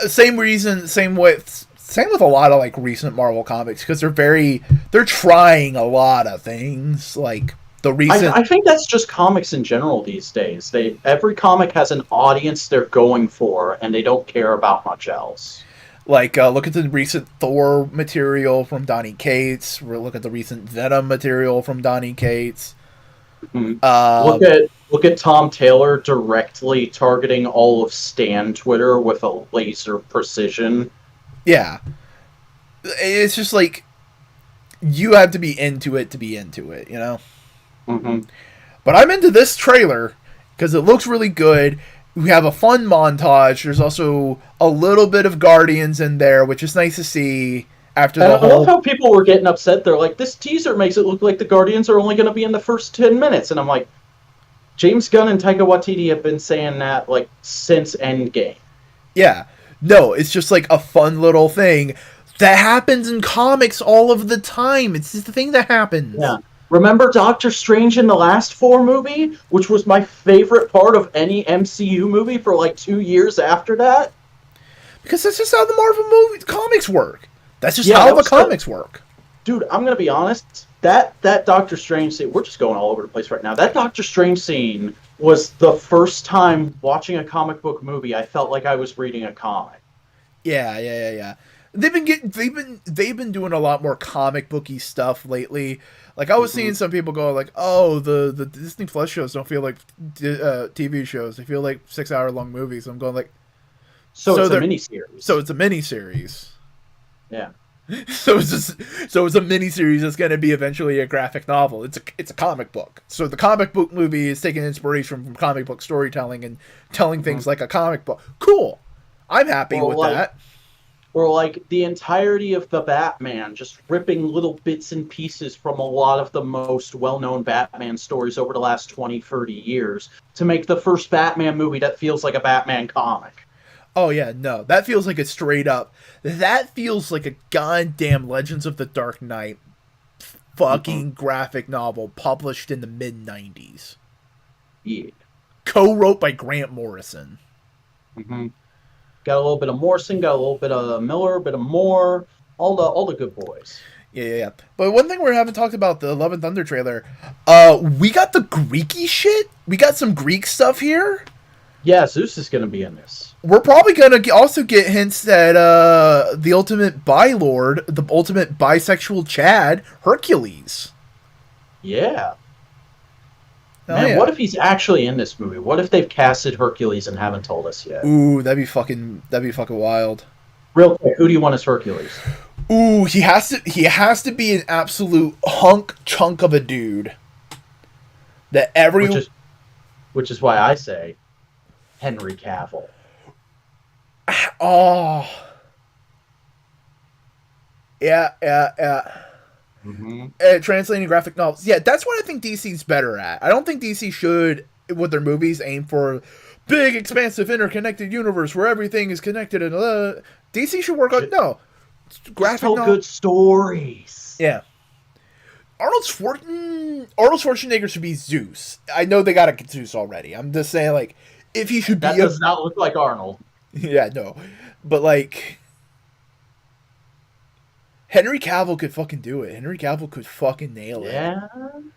Same with a lot of, like, recent Marvel comics, because they're trying a lot of things, like the recent. I think that's just comics in general these days. Every comic has an audience they're going for, and they don't care about much else. Like, look at the recent Thor material from Donny Cates. Look at the recent Venom material from Donny Cates. Mm-hmm. Look at Tom Taylor directly targeting all of Stan Twitter with a laser precision. Yeah. It's just like, you have to be into it to be into it, you know? Mm-hmm. But I'm into this trailer because it looks really good. We have a fun montage. There's also a little bit of Guardians in there, which is nice to see after I love how people were getting upset. They're like, this teaser makes it look like the Guardians are only going to be in the first 10 minutes. And I'm like, James Gunn and Taika Waititi have been saying that, like, since Endgame. Yeah. No, it's just like a fun little thing that happens in comics all of the time. It's just the thing that happens. Yeah. Remember Doctor Strange in the last 4 movie, which was my favorite part of any MCU movie for like 2 years after that? Because that's just how the Marvel comics work. That's just how the comics work. Dude, I'm going to be honest. That Doctor Strange scene, we're just going all over the place right now. That Doctor Strange scene was the first time watching a comic book movie I felt like I was reading a comic. Yeah. They've been doing a lot more comic booky stuff lately. Like, I was seeing some people go like, "Oh, the Disney Plus shows don't feel like TV shows; they feel like 6-hour-long movies." I'm going like, so it's a miniseries. So it's a miniseries. Yeah. So it's a miniseries that's going to be eventually a graphic novel. It's a comic book. So the comic book movie is taking inspiration from comic book storytelling and telling things like a comic book. Cool. I'm happy with that. Or like the entirety of the Batman, just ripping little bits and pieces from a lot of the most well-known Batman stories over the last 20, 30 years to make the first Batman movie that feels like a Batman comic. Oh yeah, no. That feels like that feels like a goddamn Legends of the Dark Knight fucking graphic novel published in the mid-90s. Yeah. Co-wrote by Grant Morrison. Mm-hmm. Got a little bit of Morrison, got a little bit of Miller, a bit of Moore, all the good boys. Yeah. But one thing we haven't talked about, the Love and Thunder trailer, we got the Greeky shit. We got some Greek stuff here. Yeah, Zeus is going to be in this. We're probably going to also get hints that the ultimate bi-lord, the ultimate bisexual Chad, Hercules. Yeah. Man, what if he's actually in this movie? What if they've casted Hercules and haven't told us yet? Ooh, that'd be fucking wild. Real quick, who do you want as Hercules? Ooh, he has to be an absolute hunk chunk of a dude. Which is why I say Henry Cavill. Oh. Yeah. Mm-hmm. Translating graphic novels. Yeah, that's what I think DC's better at. I don't think DC should with their movies aim for big, expansive, interconnected universe where everything is connected and DC should work on graphic tell good stories. Yeah. Arnold Schwarzenegger should be Zeus. I know they got a Zeus already. I'm just saying, like, if he should that does not look like Arnold. Yeah, no. But, like, Henry Cavill could fucking do it. Henry Cavill could fucking nail it.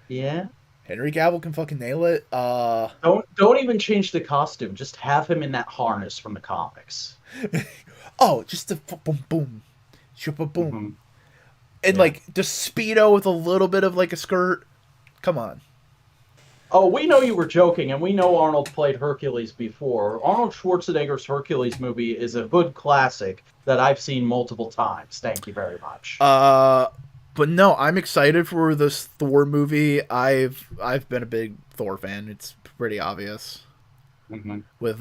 Yeah. Henry Cavill can fucking nail it. Don't even change the costume. Just have him in that harness from the comics. Just the boom, boom. Boom. Mm-hmm. And, like, the Speedo with a little bit of, like, a skirt. Come on. Oh, we know you were joking, and we know Arnold played Hercules before. Arnold Schwarzenegger's Hercules movie is a hood classic that I've seen multiple times. Thank you very much. But no, I'm excited for this Thor movie. I've been a big Thor fan. It's pretty obvious. Mm-hmm. With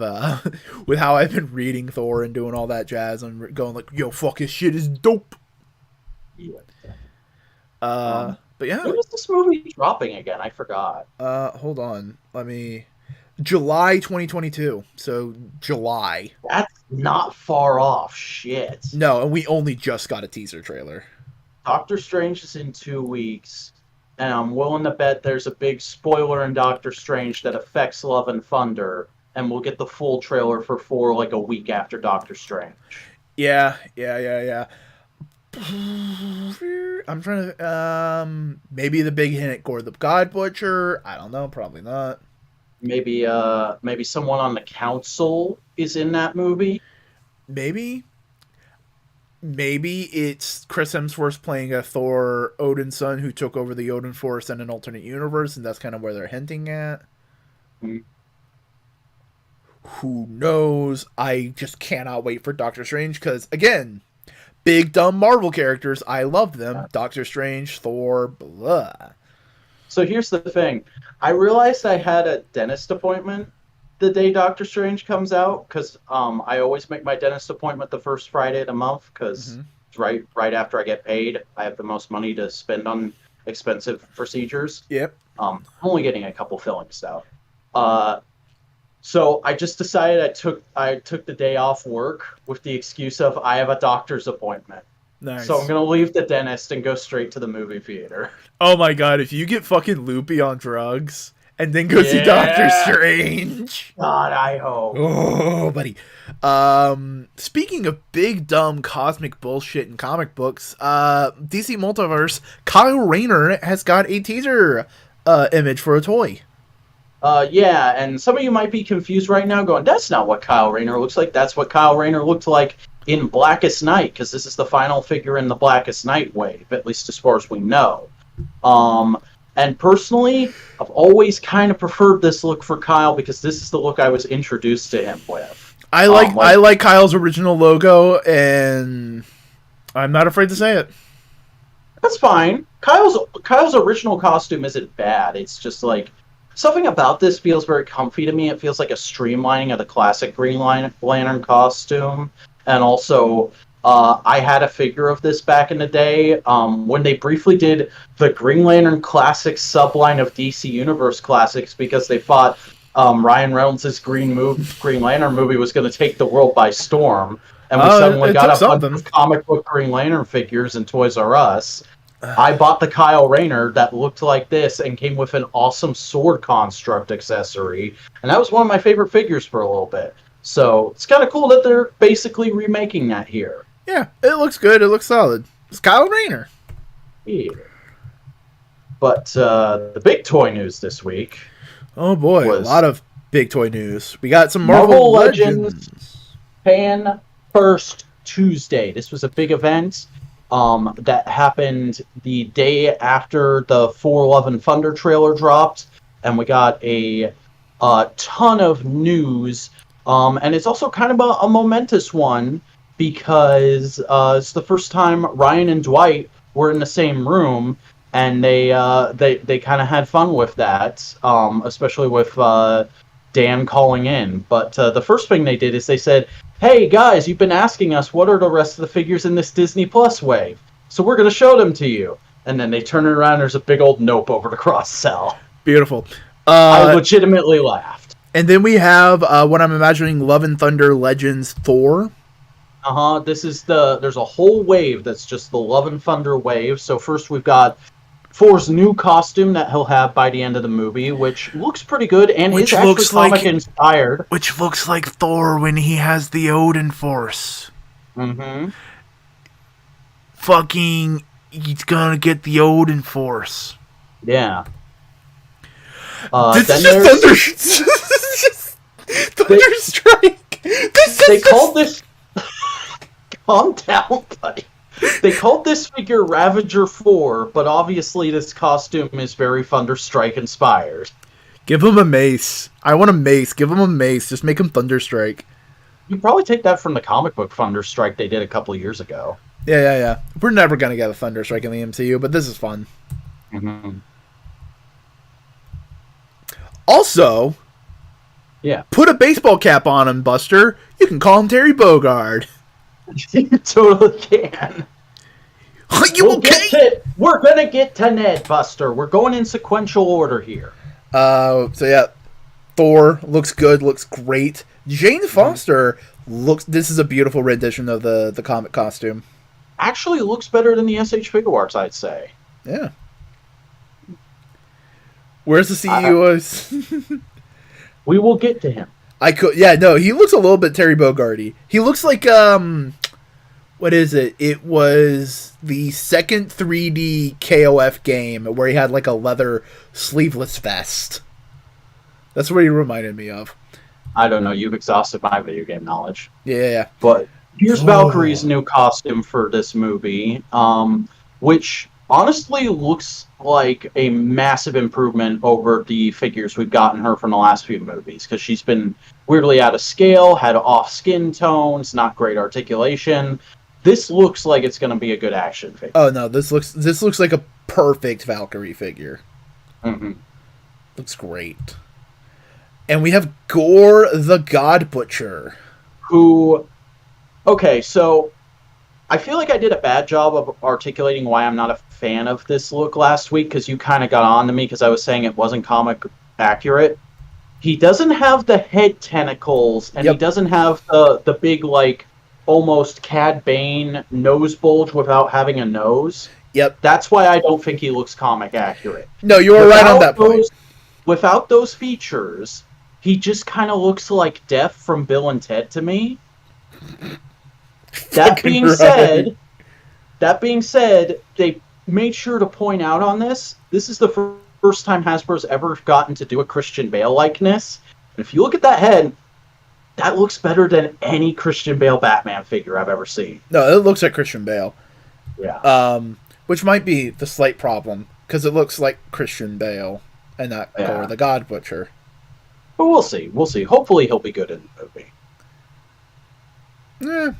how I've been reading Thor and doing all that jazz and going like, yo, fuck, his shit is dope. Yeah. But yeah. When is this movie dropping again? I forgot. Hold on. July 2022. So July. That's not far off. Shit. No, and we only just got a teaser trailer. Doctor Strange is in 2 weeks, and I'm willing to bet there's a big spoiler in Doctor Strange that affects Love and Thunder, and we'll get the full trailer for 4 like a week after Doctor Strange. Yeah. I'm trying to maybe the big hint at Gore the God Butcher. I don't know, probably not. Maybe someone on the council is in that movie. Maybe it's Chris Hemsworth playing a Thor Odin son who took over the Odin Force in an alternate universe, and that's kind of where they're hinting at. Mm-hmm. Who knows? I just cannot wait for Doctor Strange because, again, big dumb Marvel characters. I love them. Yeah. Doctor Strange, Thor, blah. So here's the thing. I realized I had a dentist appointment the day Doctor Strange comes out because I always make my dentist appointment the first Friday of the month because it's right after I get paid. I have the most money to spend on expensive procedures. Yep. I'm only getting a couple fillings though. So I just decided I took the day off work with the excuse of I have a doctor's appointment. Nice. So I'm going to leave the dentist and go straight to the movie theater. Oh my god, if you get fucking loopy on drugs and then go see Doctor Strange. God, I hope. Oh, buddy. Speaking of big dumb cosmic bullshit in comic books, DC Multiverse, Kyle Rayner has got a teaser image for a toy. Yeah, and some of you might be confused right now going, that's not what Kyle Rayner looks like. That's what Kyle Rayner looked like in Blackest Night, because this is the final figure in the Blackest Night wave, at least as far as we know. And personally, I've always kind of preferred this look for Kyle because this is the look I was introduced to him with. I like Kyle's original logo, and I'm not afraid to say it. That's fine. Kyle's original costume isn't bad. It's just like something about this feels very comfy to me. It feels like a streamlining of the classic Green Lantern costume. And also, I had a figure of this back in the day when they briefly did the Green Lantern Classics subline of DC Universe Classics because they thought Ryan Reynolds' Green Lantern movie was going to take the world by storm. And we suddenly got a bunch of comic book Green Lantern figures in Toys R Us. I bought the Kyle Rayner that looked like this and came with an awesome sword construct accessory. And that was one of my favorite figures for a little bit. So it's kind of cool that they're basically remaking that here. Yeah, it looks good. It looks solid. It's Kyle Rayner. Yeah. But the big toy news this week. Oh boy, a lot of big toy news. We got some Marvel Legends Fan First Tuesday. This was a big event that happened the day after the Thor Love and Thunder trailer dropped, and we got a ton of news. And it's also kind of a momentous one because it's the first time Ryan and Dwight were in the same room, and they kind of had fun with that, especially with Dan calling in. But the first thing they did is they said, hey guys, you've been asking us what are the rest of the figures in this Disney Plus wave, so we're going to show them to you. And then they turn it around, there's a big old nope over the cross-sell. Beautiful. I legitimately laughed. And then we have what I'm imagining Love and Thunder Legends Thor. There's a whole wave that's just the Love and Thunder wave. So first we've got Thor's new costume that he'll have by the end of the movie, which looks pretty good and is actually comic inspired. Which looks like Thor when he has the Odin Force. Mm-hmm. Fucking, he's gonna get the Odin Force. Yeah. This is just Thunderstrike. They called this... Calm down, buddy. They called this figure Ravager 4, but obviously this costume is very Thunderstrike inspired. Give him a mace. I want a mace. Give him a mace. Just make him Thunderstrike. You probably take that from the comic book Thunderstrike they did a couple of years ago. Yeah. We're never gonna get a Thunderstrike in the MCU, but this is fun. Mm-hmm. Also, yeah, put a baseball cap on him, Buster. You can call him Terry Bogard. You totally can. Are you okay? We're gonna get to Ned, Buster. We're going in sequential order here. So yeah, Thor looks good, looks great. Jane Foster looks. This is a beautiful rendition of the comic costume. Actually, looks better than the SH Figure Arts, I'd say. Yeah. Where's the CEO? We will get to him. He looks a little bit Terry Bogarty. He looks like what is it? It was the second 3D KOF game where he had like a leather sleeveless vest. That's what he reminded me of. I don't know. You've exhausted my video game knowledge. Yeah. But here's Valkyrie's new costume for this movie, which honestly looks like a massive improvement over the figures we've gotten her from the last few movies, because she's been weirdly out of scale, had off skin tones, not great articulation. This looks like it's going to be a good action figure. Oh no, this looks like a perfect Valkyrie figure. Mm-hmm. Looks great. And we have Gore the God Butcher. Okay, so I feel like I did a bad job of articulating why I'm not a fan of this look last week, because you kind of got on to me because I was saying it wasn't comic accurate. He doesn't have the head tentacles, and he doesn't have the big, like, almost Cad Bane nose bulge without having a nose. Yep. That's why I don't think he looks comic accurate. No, you were right on that point. Without those features, he just kind of looks like Death from Bill and Ted to me. That being said, they made sure to point out on this is the first time Hasbro's ever gotten to do a Christian Bale likeness. And if you look at that head, that looks better than any Christian Bale Batman figure I've ever seen. No, it looks like Christian Bale. Yeah. Which might be the slight problem, because it looks like Christian Bale and not Gore the God Butcher. But we'll see. We'll see. Hopefully he'll be good in the movie.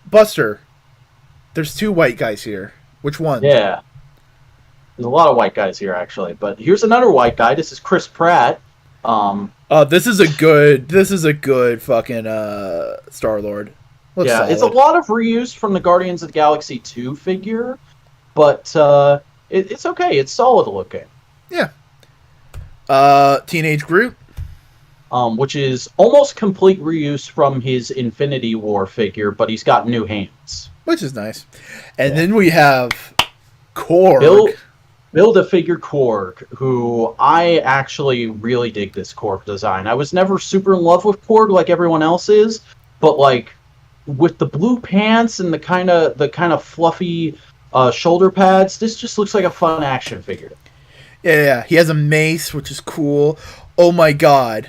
Buster, there's two white guys here. Which one? Yeah. There's a lot of white guys here, actually. But here's another white guy. This is Chris Pratt. This is a good fucking Star-Lord. Looks solid. It's a lot of reuse from the Guardians of the Galaxy 2 figure, but it's okay. It's solid looking. Yeah. Teenage Groot. Which is almost complete reuse from his Infinity War figure, but he's got new hands. Which is nice. And then we have Korg. Build-A-Figure Korg, who I actually really dig this Korg design. I was never super in love with Korg like everyone else is, but like with the blue pants and the kind of fluffy shoulder pads, this just looks like a fun action figure. Yeah, he has a mace, which is cool. Oh my god.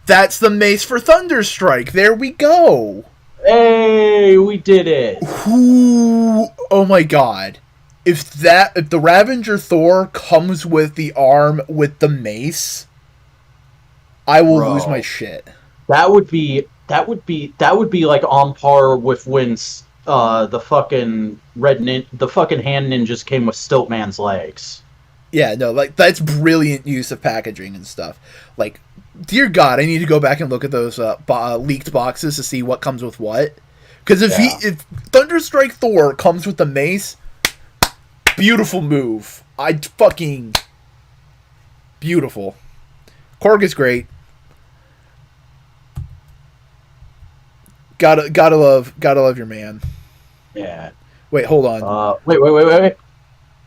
That's the mace for Thunderstrike. There we go. Hey, we did it. Oh my god. If the Ravager Thor comes with the arm with the mace, I will lose my shit. That would be like on par with when the fucking hand ninjas came with Stiltman's legs. Yeah, no, like that's brilliant use of packaging and stuff. Like, dear God, I need to go back and look at those leaked boxes to see what comes with what. Because if Thunderstrike Thor comes with the mace, beautiful move. Beautiful. Korg is great. Gotta love your man. Yeah. Wait, hold on. Wait.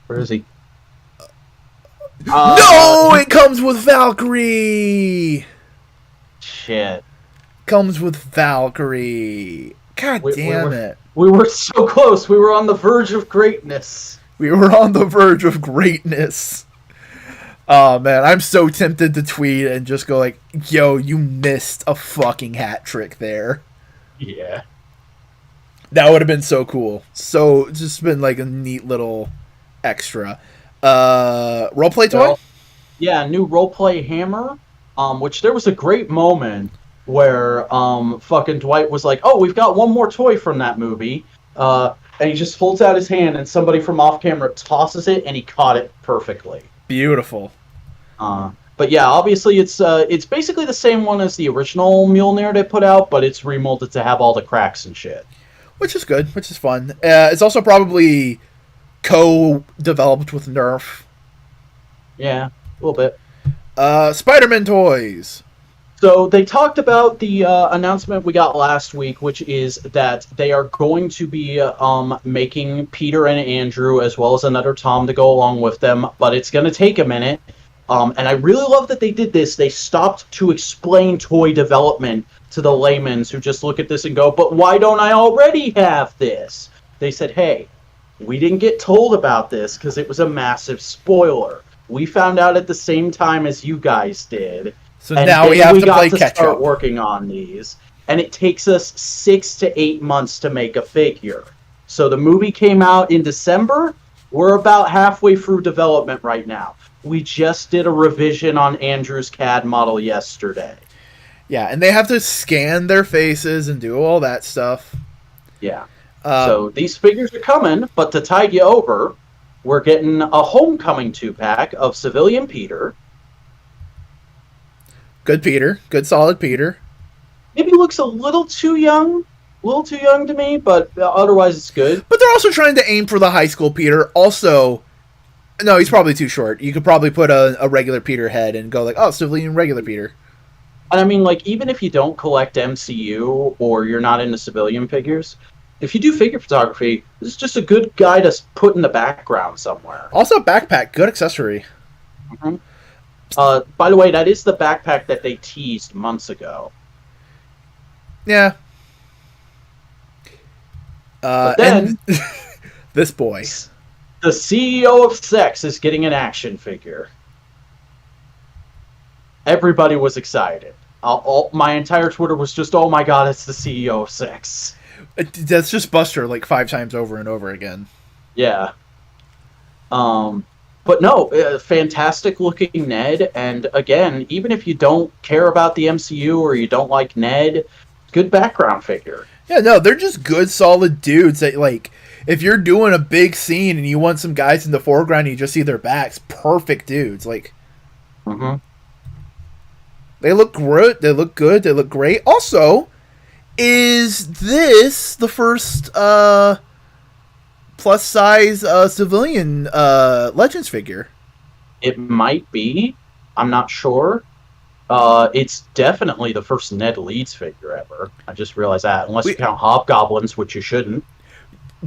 Where is he? No, it comes with Valkyrie. Shit. Comes with Valkyrie. God damn it. We were so close. We were on the verge of greatness. We were on the verge of greatness. Oh, man. I'm so tempted to tweet and just go like, yo, you missed a fucking hat trick there. Yeah. That would have been so cool. So, just been like a neat little extra. Roleplay toy? Well, yeah, new roleplay hammer. Which there was a great moment where fucking Dwight was like, "Oh, we've got one more toy from that movie," and he just holds out his hand, and somebody from off camera tosses it, and he caught it perfectly. Beautiful. But yeah, obviously it's basically the same one as the original Mjolnir they put out, but it's remolded to have all the cracks and shit. Which is good, which is fun. It's also probably co-developed with Nerf. Yeah, a little bit. Spider-Man toys. So they talked about the announcement we got last week, which is that they are going to be making Peter and Andrew, as well as another Tom, to go along with them, but it's going to take a minute. And I really love that they did this. They stopped to explain toy development to the laymen who just look at this and go, but why don't I already have this? They said, hey, we didn't get told about this because it was a massive spoiler. We found out at the same time as you guys did. So now we have to play catch start up. Working on these, and it takes us 6 to 8 months to make a figure. So the movie came out in December. We're about halfway through development right now. We just did a revision on Andrew's CAD model yesterday. Yeah, and they have to scan their faces and do all that stuff. Yeah. So these figures are coming, but to tide you over, we're getting a Homecoming 2-pack of Civilian Peter. Good Peter. Good solid Peter. Maybe looks a little too young. A little too young to me, but otherwise it's good. But they're also trying to aim for the high school Peter. Also, no, he's probably too short. You could probably put a regular Peter head and go like, oh, civilian regular Peter. And I mean, like, even if you don't collect MCU or you're not into civilian figures, if you do figure photography, this is just a good guy to put in the background somewhere. Also, backpack. Good accessory. Mm-hmm. By the way, that is the backpack that they teased months ago. Yeah. But then, this boy. The CEO of Sex is getting an action figure. Everybody was excited. My entire Twitter was just, oh my god, it's the CEO of Sex. That's just Buster like 5 times over and over again. Yeah. But no, fantastic looking Ned, and again, even if you don't care about the MCU or you don't like Ned, good background figure. Yeah, no, they're just good, solid dudes that, like, if you're doing a big scene and you want some guys in the foreground and you just see their backs, perfect dudes. Like, they look good, they look good, they look great. Also, is this the first plus size civilian Legends figure? It might be. I'm not sure. It's definitely the first Ned Leeds figure ever. I just realized that. Unless you count Hobgoblins, which you shouldn't.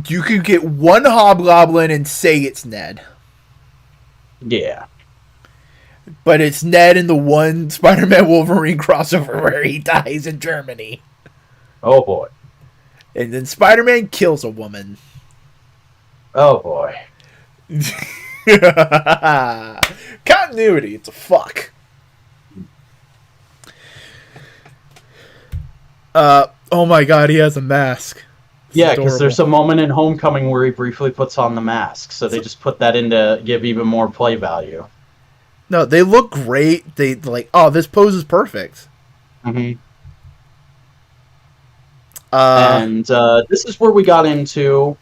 You could get one Hobgoblin and say it's Ned. Yeah. But it's Ned in the one Spider-Man Wolverine crossover where he dies in Germany. Oh boy. And then Spider-Man kills a woman. Oh boy. Continuity, it's a fuck. Oh my god, he has a mask. Yeah, because there's a moment in Homecoming where he briefly puts on the mask, so they just put that in to give even more play value. No, they look great. They like, oh, this pose is perfect. Mm-hmm. And this is where we got into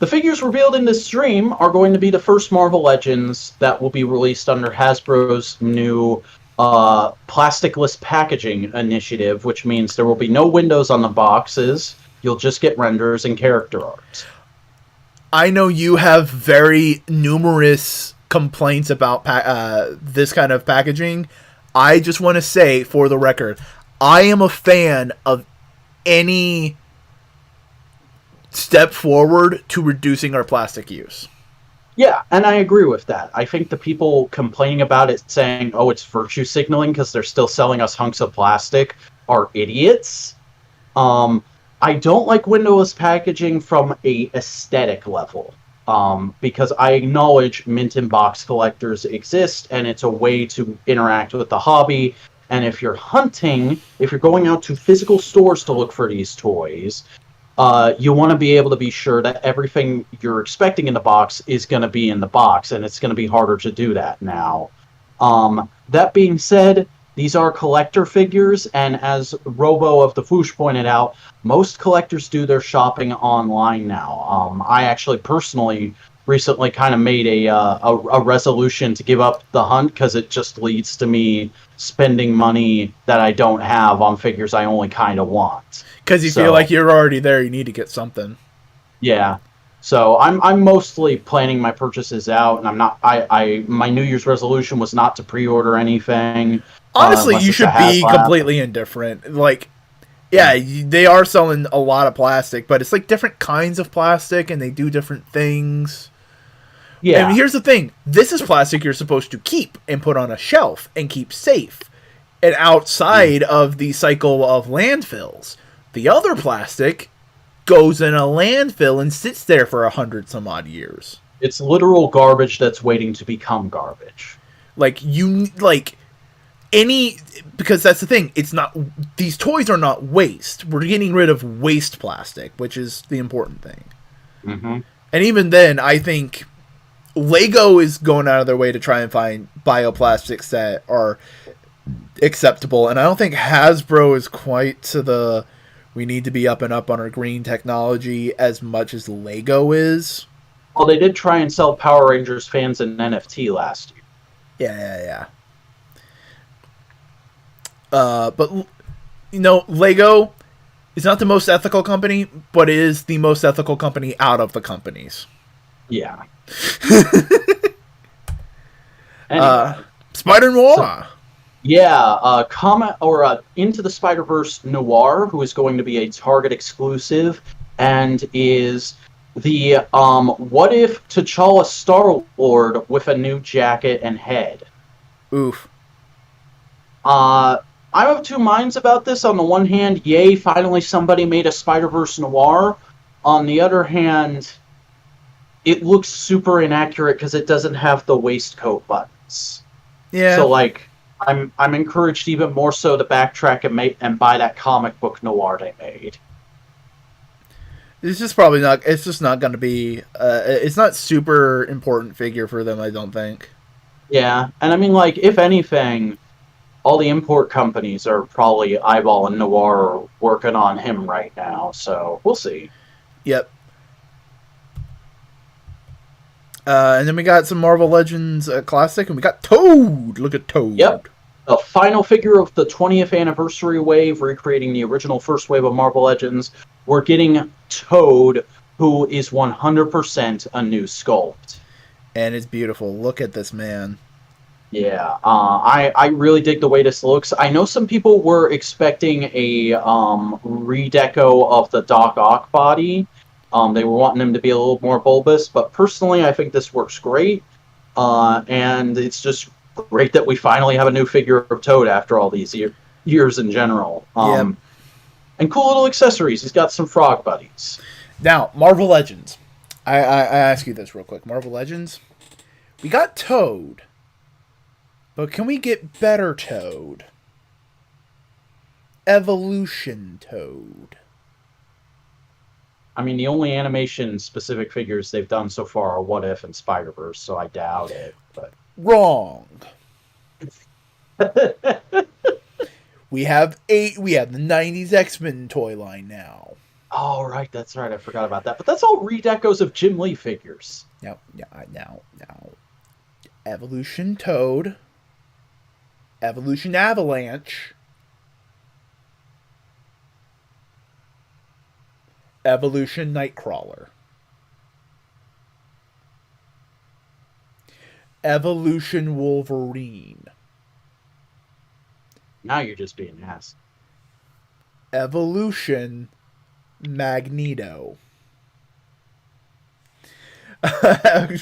the figures revealed in this stream are going to be the first Marvel Legends that will be released under Hasbro's new plasticless packaging initiative, which means there will be no windows on the boxes. You'll just get renders and character art. I know you have very numerous complaints about this kind of packaging, I just want to say, for the record, I am a fan of any step forward to reducing our plastic use. Yeah, and I agree with that. I think the people complaining about it saying, oh, it's virtue signaling because they're still selling us hunks of plastic are idiots. I don't like windowless packaging from a aesthetic level, because I acknowledge mint in box collectors exist, and it's a way to interact with the hobby. And if you're hunting, if you're going out to physical stores to look for these toys, you want to be able to be sure that everything you're expecting in the box is going to be in the box, and it's going to be harder to do that now. That being said, these are collector figures, and as Robo of the Foosh pointed out, most collectors do their shopping online now. I actually personally recently kind of made a resolution to give up the hunt because it just leads to me spending money that I don't have on figures I only kind of want. Because you feel like you're already there, you need to get something. Yeah. So I'm mostly planning my purchases out, and I'm not. My New Year's resolution was not to pre-order anything. Honestly, you should be completely indifferent. Like, yeah, they are selling a lot of plastic, but it's like different kinds of plastic, and they do different things. Yeah. I mean, here's the thing: this is plastic you're supposed to keep and put on a shelf and keep safe, and outside of the cycle of landfills. The other plastic goes in a landfill and sits there for 100 some odd years. It's literal garbage that's waiting to become garbage. Because that's the thing, it's not, these toys are not waste. We're getting rid of waste plastic, which is the important thing. Mm-hmm. And even then, I think Lego is going out of their way to try and find bioplastics that are acceptable, and I don't think Hasbro is quite to the we need to be up and up on our green technology as much as Lego is. Well, they did try and sell Power Rangers fans an NFT last year. Yeah. But, you know, Lego is not the most ethical company, but it is the most ethical company out of the companies. Yeah. Anyway. Spider Noir. Into the Spider-Verse Noir, who is going to be a Target exclusive, and is the what if T'Challa Star-Lord with a new jacket and head. Oof. I'm of two minds about this. On the one hand, yay, finally somebody made a Spider-Verse Noir. On the other hand, it looks super inaccurate because it doesn't have the waistcoat buttons. Yeah. So, like, I'm encouraged even more so to backtrack and buy that comic book Noir they made. It's just probably not. It's just not going to be. It's not super important figure for them, I don't think. Yeah, and I mean, like, if anything, all the import companies are probably eyeballing Noir or working on him right now. So we'll see. Yep. And then we got some Marvel Legends Classic, and we got Toad. Look at Toad. Yep. The final figure of the 20th anniversary wave, recreating the original first wave of Marvel Legends. We're getting Toad, who is 100% a new sculpt. And it's beautiful. Look at this man. Yeah, I really dig the way this looks. I know some people were expecting a redeco of the Doc Ock body. They were wanting him to be a little more bulbous, but personally, I think this works great. And it's just great that we finally have a new figure of Toad after all these years in general. Yep. And cool little accessories. He's got some frog buddies. Now, Marvel Legends. I ask you this real quick. Marvel Legends. We got Toad. But can we get better Toad? Evolution Toad. I mean, the only animation-specific figures they've done so far are What If and Spider-Verse, so I doubt it. But wrong. We have the 90s X-Men toy line now. Oh, right, that's right. I forgot about that. But that's all redecos of Jim Lee figures. Now. Evolution Toad. Evolution Avalanche. Evolution Nightcrawler. Evolution Wolverine. Now you're just being an ass. Evolution Magneto.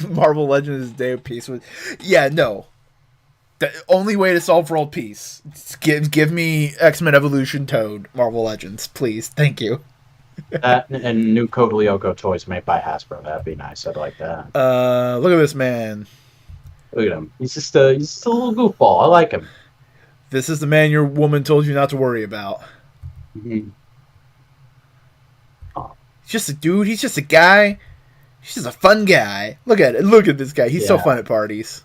Marvel Legends Day of Peace. Yeah, no. The only way to solve world peace. Give me X-Men Evolution Toad, Marvel Legends, please. Thank you. That and new Code Lyoko toys made by Hasbro. That'd be nice. I'd like that. Look at this man. Look at him. He's just a little goofball. I like him. This is the man your woman told you not to worry about. Mm-hmm. He's just a dude. He's just a guy. He's just a fun guy. Look at it. Look at this guy. He's so fun at parties.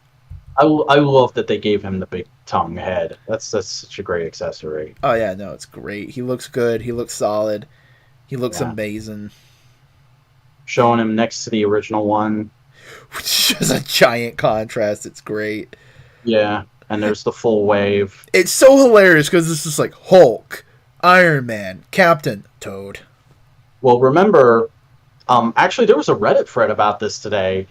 I love that they gave him the big tongue head. That's such a great accessory. Oh yeah, no, it's great. He looks good. He looks solid. He looks amazing. Showing him next to the original one. Which is a giant contrast. It's great. Yeah, and there's the full wave. It's so hilarious because it's just like Hulk, Iron Man, Captain, Toad. Well, remember, actually there was a Reddit thread about this today.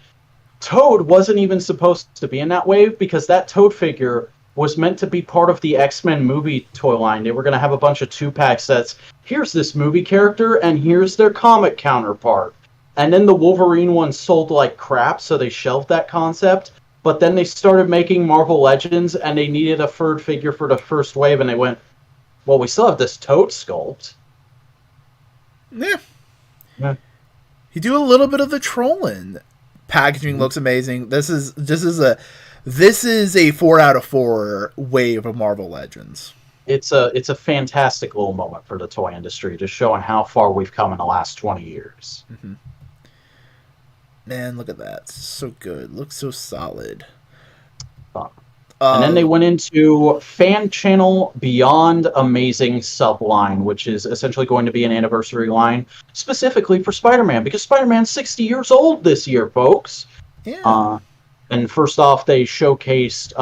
Toad wasn't even supposed to be in that wave because that Toad figure was meant to be part of the X-Men movie toy line. They were going to have a bunch of 2-pack sets. Here's this movie character, and here's their comic counterpart. And then the Wolverine one sold like crap, so they shelved that concept. But then they started making Marvel Legends, and they needed a third figure for the first wave, and they went, well, we still have this Toad sculpt. Yeah. You do a little bit of the trolling. Packaging looks amazing. This is a 4 out of 4 wave of Marvel Legends. It's a fantastic little moment for the toy industry, just showing how far we've come in the last 20 years. Mm-hmm. Man, look at that. So good. Looks so solid. And then they went into Fan Channel Beyond Amazing subline, which is essentially going to be an anniversary line specifically for Spider-Man, because Spider-Man's 60 years old this year, folks. Yeah. And first off, they showcased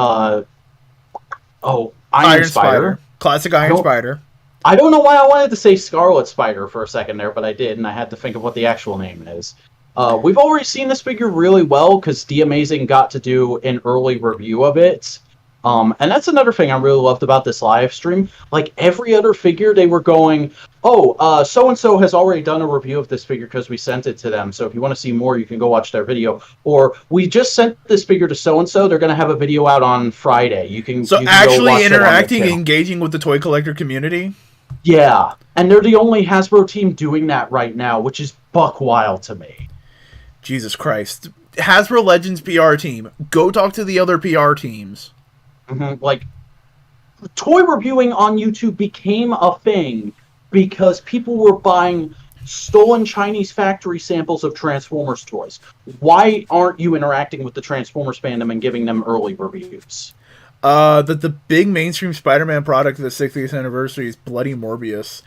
Iron Spider. Classic Iron Spider. I don't know why I wanted to say Scarlet Spider for a second there, but I did, and I had to think of what the actual name is. We've already seen this figure really well because The Amazing got to do an early review of it. And that's another thing I really loved about this live stream. Like every other figure, they were going, so-and-so has already done a review of this figure because we sent it to them. So if you want to see more, you can go watch their video. Or we just sent this figure to so-and-so. They're going to have a video out on Friday. You can actually go interacting and engaging with the toy collector community? Yeah. And they're the only Hasbro team doing that right now, which is buck wild to me. Jesus Christ. Hasbro Legends PR team. Go talk to the other PR teams. Mm-hmm. Like, toy reviewing on YouTube became a thing because people were buying stolen Chinese factory samples of Transformers toys. Why aren't you interacting with the Transformers fandom and giving them early reviews? The big mainstream Spider-Man product of the 60th anniversary is Bloody Morbius.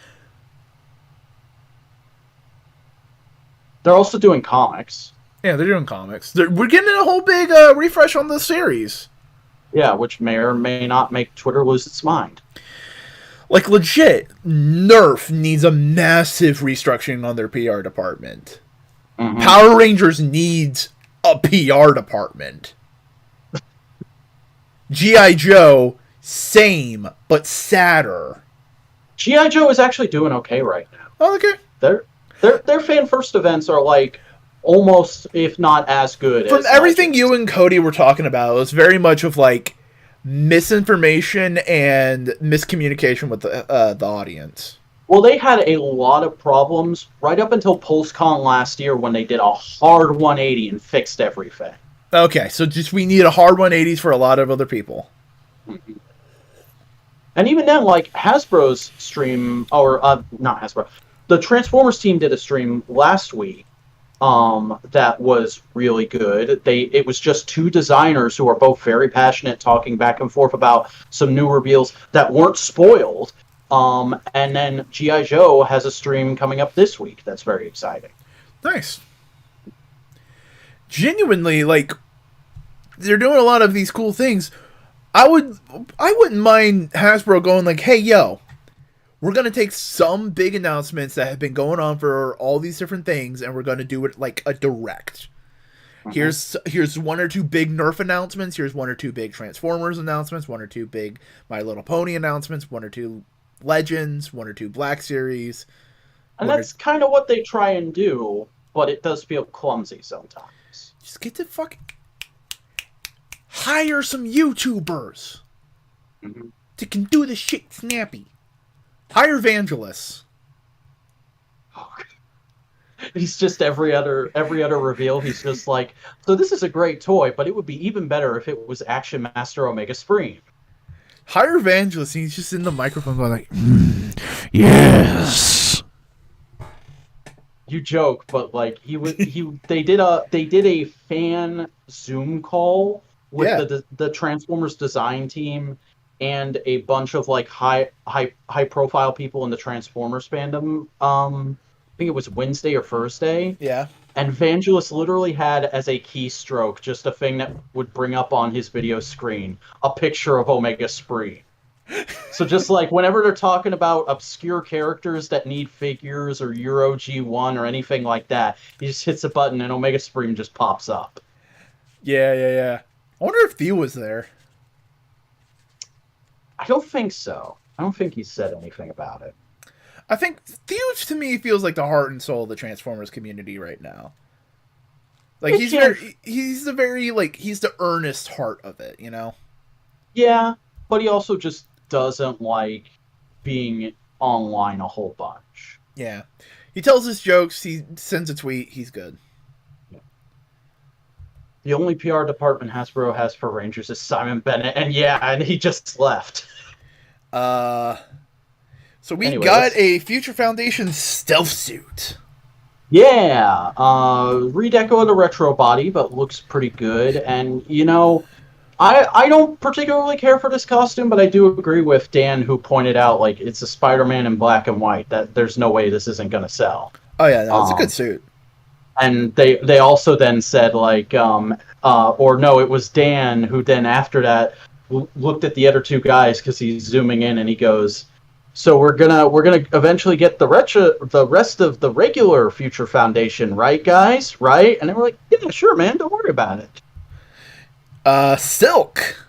They're also doing comics. Yeah, they're doing comics. We're getting a whole big refresh on the series. Yeah, which may or may not make Twitter lose its mind. Like, legit, Nerf needs a massive restructuring on their PR department. Mm-hmm. Power Rangers needs a PR department. G.I. Joe, same, but sadder. G.I. Joe is actually doing okay right now. Oh, okay. Their fan first events are like almost, if not as good. From everything you and Cody were talking about, it was very much of like misinformation and miscommunication with the audience. Well, they had a lot of problems right up until PulseCon last year when they did a hard 180 and fixed everything. Okay, so just we need a hard 180s for a lot of other people. Mm-hmm. And even then, like Hasbro's stream, or not Hasbro, the Transformers team did a stream last week that was really good. It was just two designers who are both very passionate, talking back and forth about some new reveals that weren't spoiled. And then G.I. Joe has a stream coming up this week that's very exciting. Nice. Genuinely, like, they're doing a lot of these cool things. I wouldn't mind Hasbro going like, hey, yo, we're going to take some big announcements that have been going on for all these different things, and we're going to do it like a direct. Mhm. Here's one or two big Nerf announcements. Here's one or two big Transformers announcements. One or two big My Little Pony announcements. One or two Legends. One or two Black Series. And One or that's kind of what they try and do, but it does feel clumsy sometimes. just get to fucking hire some YouTubers Mhm. that can do this shit snappy. Hire evangelists. He's just every other reveal. He's just like, so this is a great toy, but it would be even better if it was Action Master Omega Supreme. Hire evangelists. And he's just in the microphone going like, yes. You joke, but like they did a fan Zoom call with the Transformers design team and a bunch of like high profile people in the Transformers fandom. I think it was Wednesday or Thursday. Yeah. And Vangelis literally had as a keystroke just a thing that would bring up on his video screen a picture of Omega Spree. So just like whenever they're talking about obscure characters that need figures or Euro G1 or anything like that, he just hits a button and Omega Supreme just pops up. Yeah. I wonder if Theo was there. I don't think so. I don't think he said anything about it. I think Theo to me feels like the heart and soul of the Transformers community right now. Like he's the earnest heart of it, you know? Yeah, but he also just doesn't like being online a whole bunch. Yeah. He tells his jokes, he sends a tweet, he's good. The only PR department Hasbro has for Rangers is Simon Bennett, and he just left. So we Anyway, got a Future Foundation stealth suit. Yeah, redeco of the retro body, but looks pretty good. And you know, I don't particularly care for this costume, but I do agree with Dan, who pointed out like it's a Spider-Man in black and white. That there's no way this isn't gonna sell. Oh yeah, no, it's a good suit. And they also then said like or no, it was Dan who then after that looked at the other two guys because he's zooming in and he goes, so we're gonna eventually get the rest of the regular Future Foundation, right, guys? Right? And they were like, yeah, sure, man, don't worry about it. Silk.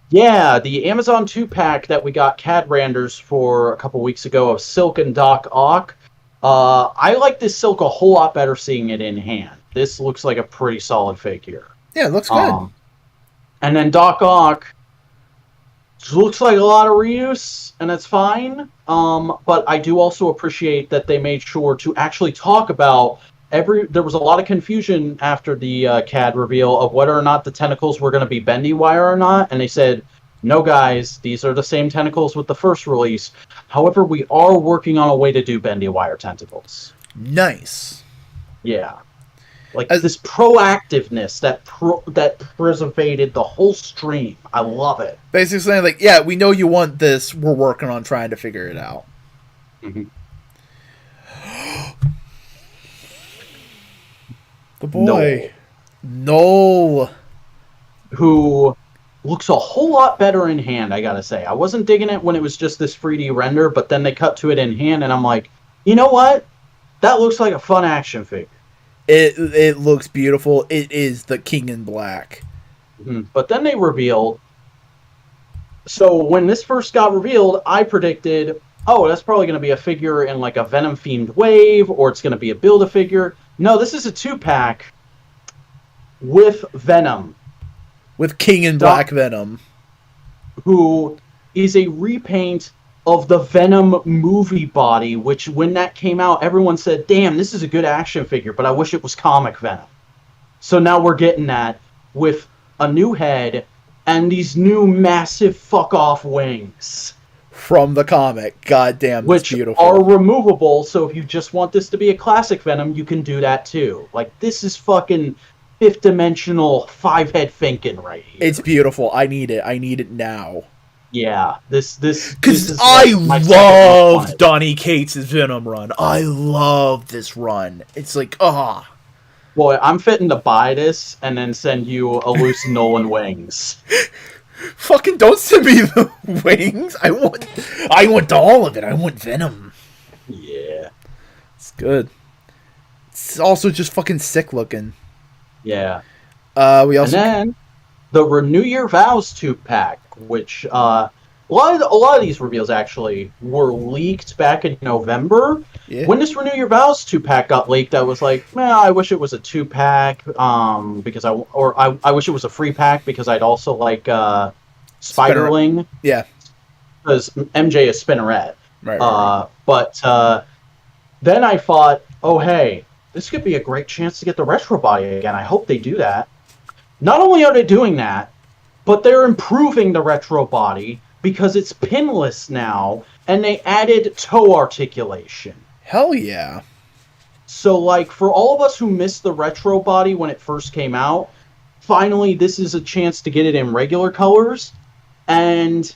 Yeah, the Amazon 2-pack that we got CAD renders for a couple weeks ago of Silk and Doc Ock. I like this Silk a whole lot better seeing it in hand. This looks like a pretty solid figure. Yeah, it looks good. And then Doc Ock looks like a lot of reuse, and that's fine. But I do also appreciate that they made sure to actually talk about there was a lot of confusion after the CAD reveal of whether or not the tentacles were going to be bendy wire or not, and they said, no guys, these are the same tentacles with the first release. However, we are working on a way to do bendy wire tentacles. Nice. Yeah. Like this proactiveness that preservated the whole stream. I love it. Basically saying like, yeah, we know you want this. We're working on trying to figure it out. Mm-hmm. The boy. No. Who looks a whole lot better in hand, I gotta say. I wasn't digging it when it was just this 3D render, but then they cut to it in hand, and I'm like, you know what? That looks like a fun action figure. It looks beautiful. It is the King in Black. Mm-hmm. But then they revealed... So when this first got revealed, I predicted, oh, that's probably going to be a figure in like a Venom-themed wave, or it's going to be a Build-A-Figure. No, this is a 2-pack with Venom. With King in Black Venom. Who is a repaint of the Venom movie body, which when that came out, everyone said, damn, this is a good action figure, but I wish it was comic Venom. So now we're getting that with a new head and these new massive fuck-off wings. From the comic. Goddamn, that's beautiful. Which are removable, so if you just want this to be a classic Venom, you can do that too. Like, this is fucking fifth-dimensional five-head thinking right here. It's beautiful. I need it. I need it now. Yeah, this because I love Donny Cates' Venom run. I love this run. It's like, ah. Boy, I'm fitting to buy this and then send you a loose Nolan wings. Fucking don't send me the wings. I want all of it. I want Venom. Yeah. It's good. It's also just fucking sick looking. Yeah. We And also then the Renew Your Vows 2-pack, which a lot of these reveals actually were leaked back in November. yeah, When this Renew Your Vows 2-pack got leaked, I was like, man, I wish it was a 2-pack, because I wish it was a free pack because I'd also like spinner. Spiderling, Yeah, because MJ is Spinneret. right. But then I thought, oh hey, this could be a great chance to get the retro body again. I hope they do that. Not only are they doing that, but they're improving the retro body because it's pinless now, and they added toe articulation. Hell yeah. So, like, for all of us who missed the retro body when it first came out, finally this is a chance to get it in regular colors. And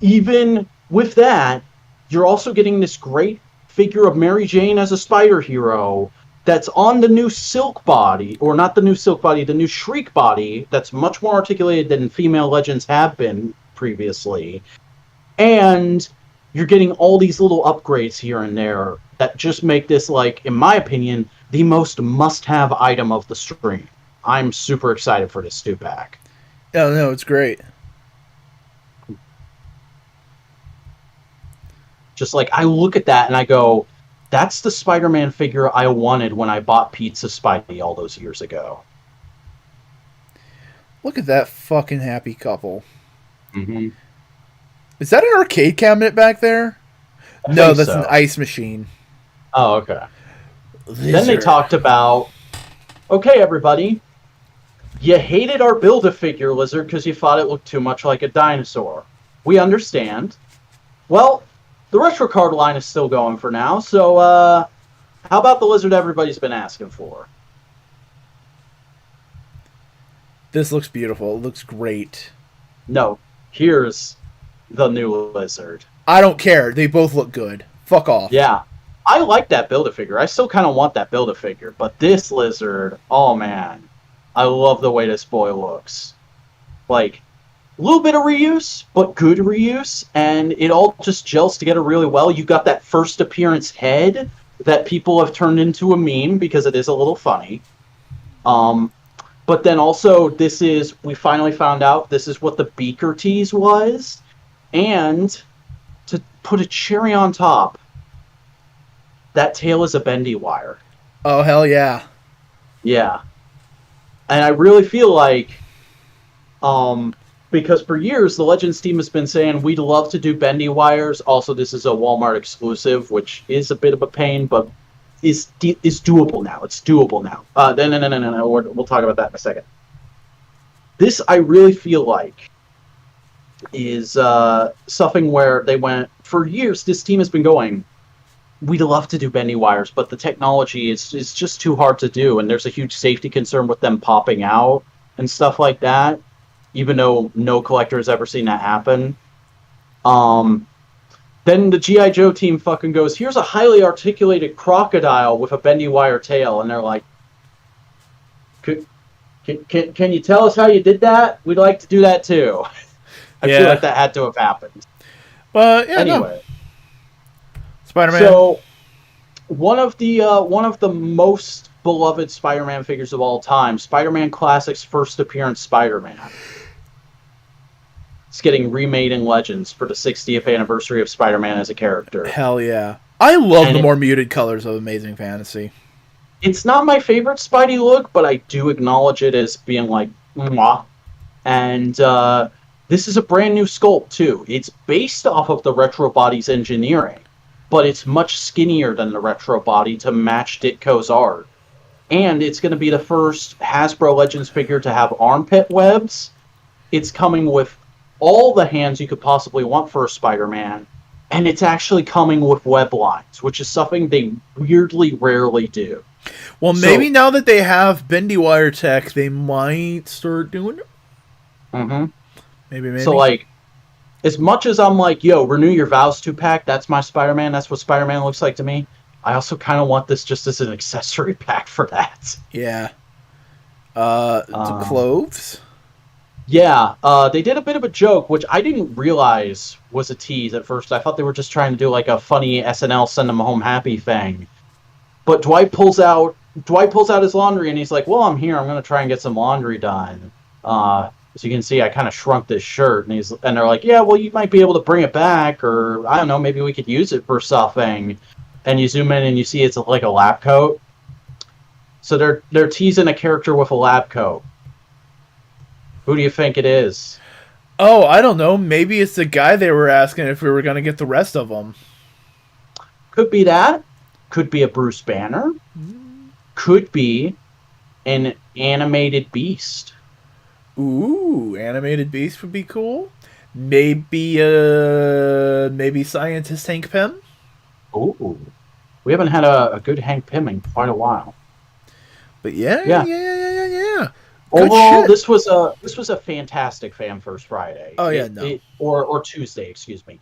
even with that, you're also getting this great figure of Mary Jane as a spider hero that's on the new Silk body, or not the new Silk body, the new Shriek body, that's much more articulated than female legends have been previously. And you're getting all these little upgrades here and there that just make this, like, in my opinion, the most must-have item of the stream. I'm super excited for this 2-pack. Oh no, it's great. Just like, I look at that and I go, that's the Spider-Man figure I wanted when I bought Pizza Spidey all those years ago. Look at that fucking happy couple. Mm-hmm. Is that an arcade cabinet back there? No, that's an ice machine. Oh, okay. Lizard. Then they talked about, okay, everybody, you hated our Build-A-Figure Lizard because you thought it looked too much like a dinosaur. We understand. Well, the retro card line is still going for now, so how about the lizard everybody's been asking for? This looks beautiful. It looks great. No, here's the new lizard. I don't care. They both look good. Fuck off. Yeah, I like that Build-A-Figure. I still kind of want that Build-A-Figure, but this lizard, oh man, I love the way this boy looks. Like, a little bit of reuse, but good reuse, and it all just gels together really well. You got that first appearance head that people have turned into a meme because it is a little funny. But then also, we finally found out this is what the Beaker tease was, and to put a cherry on top, that tail is a bendy wire. Oh, hell yeah. Yeah. And I really feel like, because for years, the Legends team has been saying, we'd love to do bendy wires. Also, this is a Walmart exclusive, which is a bit of a pain, but is doable now. It's doable now. No. We'll talk about that in a second. This, I really feel like, is something where they went, for years, this team has been going, we'd love to do bendy wires, but the technology is just too hard to do, and there's a huge safety concern with them popping out and stuff like that, even though no collector has ever seen that happen. Then the G.I. Joe team fucking goes, here's a highly articulated crocodile with a bendy wire tail, and they're like, can you tell us how you did that? We'd like to do that too. I feel like that had to have happened. But yeah, anyway. No. Spider-Man. So one of the most beloved Spider-Man figures of all time, Spider-Man Classics first appearance Spider-Man. It's getting remade in Legends for the 60th anniversary of Spider-Man as a character. Hell yeah. I love the more muted colors of Amazing Fantasy. It's not my favorite Spidey look, but I do acknowledge it as being like, mwah. And this is a brand new sculpt, too. It's based off of the Retro Body's engineering, but it's much skinnier than the Retro Body to match Ditko's art. And it's going to be the first Hasbro Legends figure to have armpit webs. It's coming with all the hands you could possibly want for a Spider-Man, and it's actually coming with web lines, which is something they weirdly rarely do. Well, maybe now that they have bendy wire tech, they might start doing it. Mm-hmm. Maybe. So, like, as much as I'm like, yo, Renew Your Vows 2-pack, that's my Spider-Man, that's what Spider-Man looks like to me, I also kind of want this just as an accessory pack for that. Yeah. The clothes? Yeah, they did a bit of a joke, which I didn't realize was a tease at first. I thought they were just trying to do like a funny SNL send them home happy thing. But Dwight pulls out Dwight pulls out his laundry and he's like, well, I'm here. I'm going to try and get some laundry done. As you can see, I kind of shrunk this shirt. And they're like, yeah, well, you might be able to bring it back. Or, I don't know, maybe we could use it for something. And you zoom in and you see it's like a lab coat. So they're teasing a character with a lab coat. Who do you think it is? Oh, I don't know. Maybe it's the guy they were asking if we were going to get the rest of them. Could be that. Could be a Bruce Banner. Could be an animated beast. Ooh, animated beast would be cool. Maybe scientist Hank Pym. Ooh, we haven't had a good Hank Pym in quite a while. But yeah. Overall, this was a fantastic Fan First Friday. Oh yeah, or Tuesday, excuse me.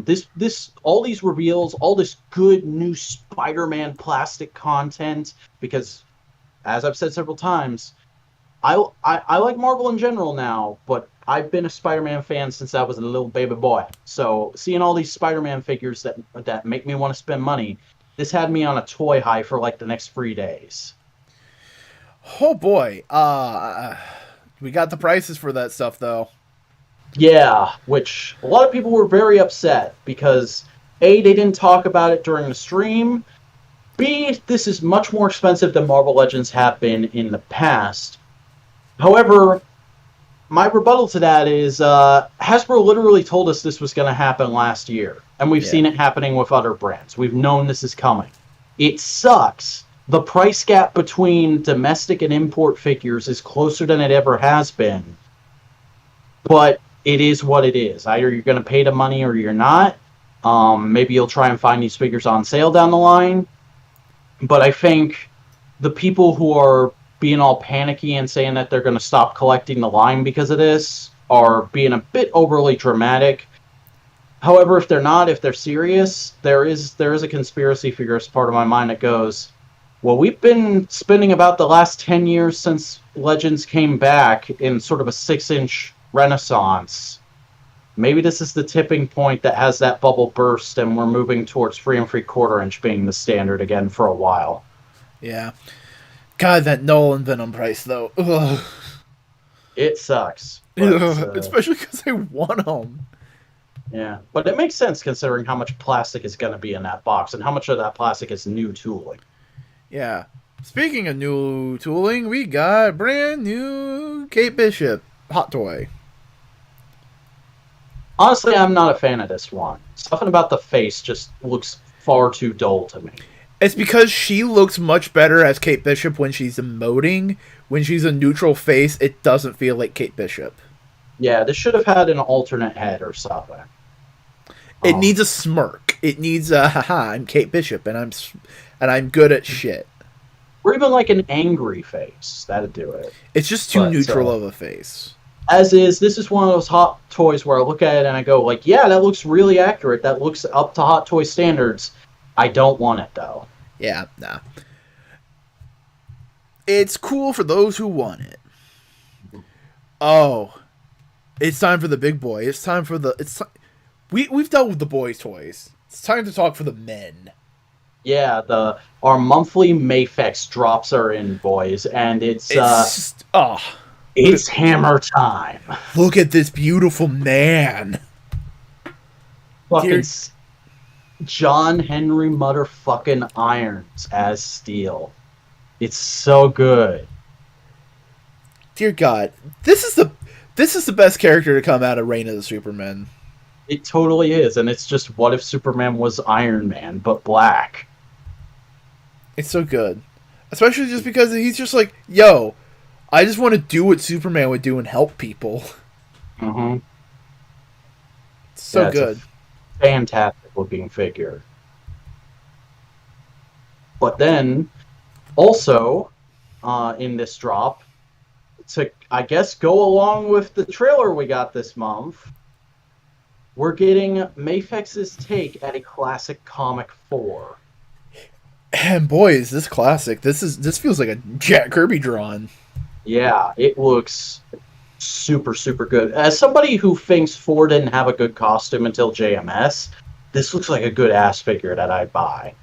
This all these reveals, all this good new Spider-Man plastic content, because as I've said several times, I like Marvel in general now, but I've been a Spider-Man fan since I was a little baby boy. So seeing all these Spider-Man figures that make me want to spend money, this had me on a toy high for like the next 3 days. Oh boy, we got the prices for that stuff though. Yeah, which a lot of people were very upset because A, they didn't talk about it during the stream. B, this is much more expensive than Marvel Legends have been in the past. However, my rebuttal to that is Hasbro literally told us this was going to happen last year, and we've seen it happening with other brands. We've known this is coming. It sucks. The price gap between domestic and import figures is closer than it ever has been. But it is what it is. Either you're going to pay the money or you're not. Maybe you'll try and find these figures on sale down the line. But I think the people who are being all panicky and saying that they're going to stop collecting the line because of this are being a bit overly dramatic. However, if they're not, if they're serious, there is a conspiracy theorist part of my mind that goes, well, we've been spending about the last 10 years since Legends came back in sort of a 6-inch renaissance. Maybe this is the tipping point that has that bubble burst and we're moving towards 3 3/4 inch being the standard again for a while. Yeah. God, that Nolan Venom price, though. Ugh. It sucks. But, especially because I want them. Yeah, but it makes sense considering how much plastic is going to be in that box and how much of that plastic is new tooling. Yeah. Speaking of new tooling, we got brand new Kate Bishop hot toy. Honestly, I'm not a fan of this one. Something about the face just looks far too dull to me. It's because she looks much better as Kate Bishop when she's emoting. When she's a neutral face, it doesn't feel like Kate Bishop. Yeah, this should have had an alternate head or something. It needs a smirk. It needs a haha, I'm Kate Bishop and I'm good at shit. Or even like an angry face. That'd do it. It's just too neutral of a face. As is, this is one of those Hot Toys where I look at it and I go, like, yeah, that looks really accurate. That looks up to Hot Toy standards. I don't want it, though. Yeah, nah. It's cool for those who want it. Oh. It's time for the big boy. It's time for the... We've dealt with the boys' toys. It's time to talk for the men. Yeah, our monthly Mayfex drops are in, boys, and it's hammer time. Look at this beautiful man. Fucking John Henry motherfucking Irons as Steel. It's so good. Dear God, this is the best character to come out of Reign of the Supermen. It totally is, and it's just what if Superman was Iron Man but black? It's so good. Especially just because he's just like, yo, I just want to do what Superman would do and help people. Mm-hmm. It's so good. It's a fantastic looking figure. But then, also, in this drop, to, I guess, go along with the trailer we got this month, we're getting Mayfex's take at a classic comic 4. And boy, is this classic. This feels like a Jack Kirby drawn. Yeah, it looks super, super good. As somebody who thinks 4 didn't have a good costume until JMS, this looks like a good ass figure that I'd buy.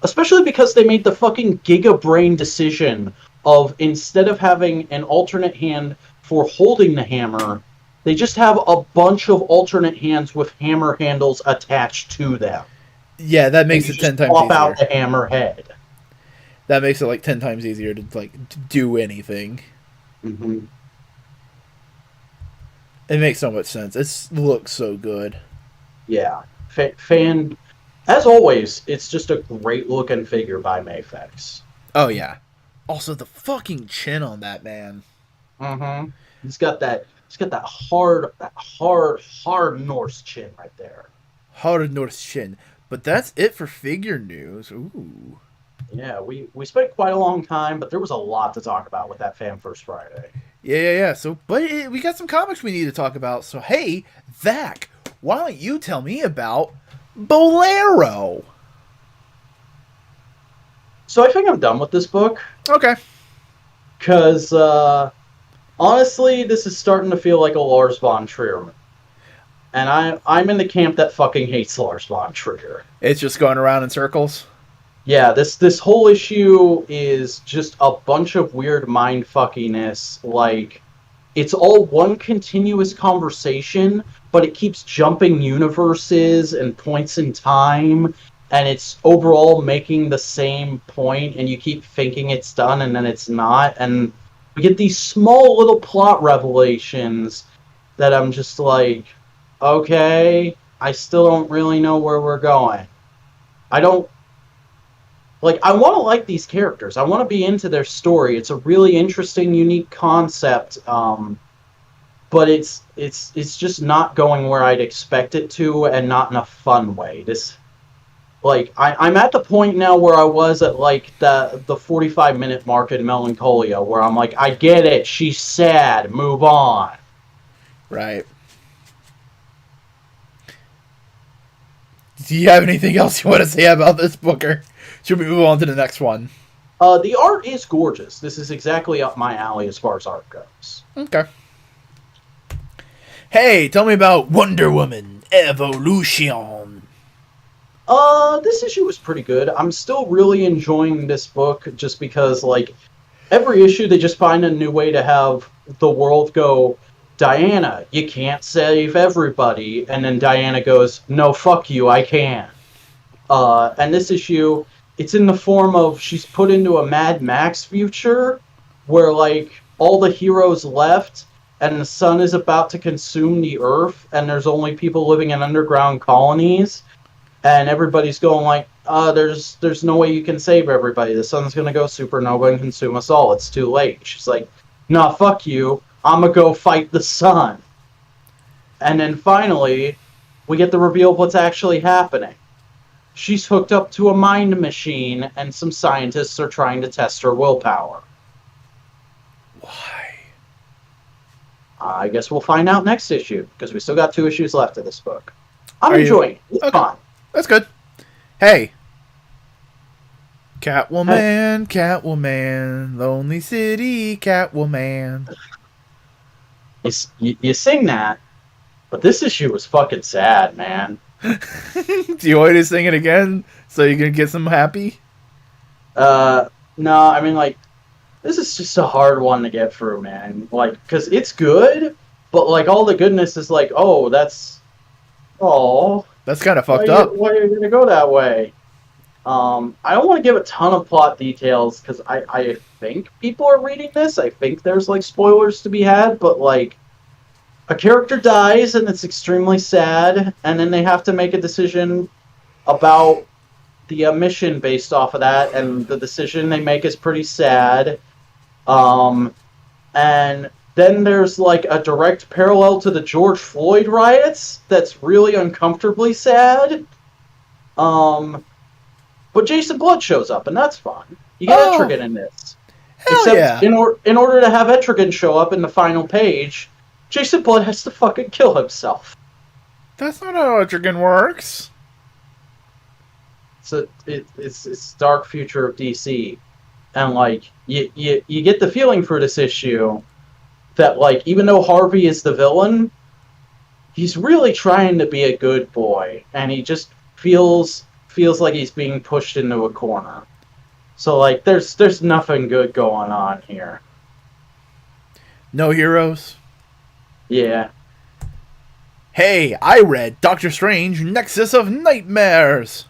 Especially because they made the fucking giga-brain decision of, instead of having an alternate hand for holding the hammer, they just have a bunch of alternate hands with hammer handles attached to them. Yeah, that And makes you it 10 just times swap out easier. the hammer head. That makes it like 10 times easier to like do anything. Mm-hmm. It makes so much sense. It looks so good. Yeah. Fan. As always, it's just a great looking figure by Mayfex. Oh yeah. Also, the fucking chin on that man. Mm-hmm. He's got that. He's got that hard Norse chin right there. Hard North chin. But that's it for figure news. Ooh. Yeah, we spent quite a long time, but there was a lot to talk about with that Fan First Friday. Yeah. So, but we got some comics we need to talk about. So, hey, Zach, why don't you tell me about Bolero? So I think I'm done with this book Okay. because honestly, this is starting to feel like a Lars von Trier movie. And I'm in the camp that fucking hates Lars von Trier. It's just going around in circles. Yeah, this whole issue is just a bunch of weird mind fuckiness. Like, it's all one continuous conversation, but it keeps jumping universes and points in time, and it's overall making the same point, and you keep thinking it's done, and then it's not. And we get these small little plot revelations that I'm just like, okay, I still don't really know where we're going. I don't like, I want to like these characters. I want to be into their story. It's a really interesting, unique concept, but it's just not going where I'd expect it to, and not in a fun way. This, like, I'm at the point now where I was at like the 45-minute mark in Melancholia, where I'm like, I get it. She's sad. Move on. Right. Do you have anything else you want to say about this book, or should we move on to the next one? The art is gorgeous. This is exactly up my alley as far as art goes. Okay. Hey, tell me about Wonder Woman Evolution. This issue was pretty good. I'm still really enjoying this book just because, like, every issue they just find a new way to have the world go, Diana, you can't save everybody. And then Diana goes, no, fuck you, I can. And this issue, it's in the form of, she's put into a Mad Max future where, like, all the heroes left and the sun is about to consume the earth and there's only people living in underground colonies. And everybody's going like, there's no way you can save everybody. The sun's going to go supernova and consume us all. It's too late. She's like, nah, fuck you. I'm going to go fight the sun. And then finally, we get the reveal of what's actually happening. She's hooked up to a mind machine, and some scientists are trying to test her willpower. Why? I guess we'll find out next issue, because we still got 2 issues left of this book. I'm enjoying it. It's fun. That's good. Hey. Catwoman, Catwoman, Lonely City, Catwoman. You sing that, but this issue was fucking sad, man. Do you want to sing it again so you can get some happy? No, I mean, like, this is just a hard one to get through, man. Like, because it's good, but, like, all the goodness is like, oh, that's... Oh. That's kind of fucked up. Why are you going to go that way? I don't want to give a ton of plot details, because I think people are reading this. I think there's, like, spoilers to be had, but, like, a character dies, and it's extremely sad, and then they have to make a decision about the mission based off of that, and the decision they make is pretty sad. And then there's, like, a direct parallel to the George Floyd riots that's really uncomfortably sad. But Jason Blood shows up, and that's fun. You get Etrigan in this. Hell yeah. In order to have Etrigan show up in the final page, Jason Blood has to fucking kill himself. That's not how Etrigan works. So it's dark future of DC, and like you get the feeling for this issue that, like, even though Harvey is the villain, he's really trying to be a good boy, and he just feels feels like he's being pushed into a corner. So like there's nothing good going on here. No heroes. Yeah. Hey, I read Doctor Strange Nexus of Nightmares.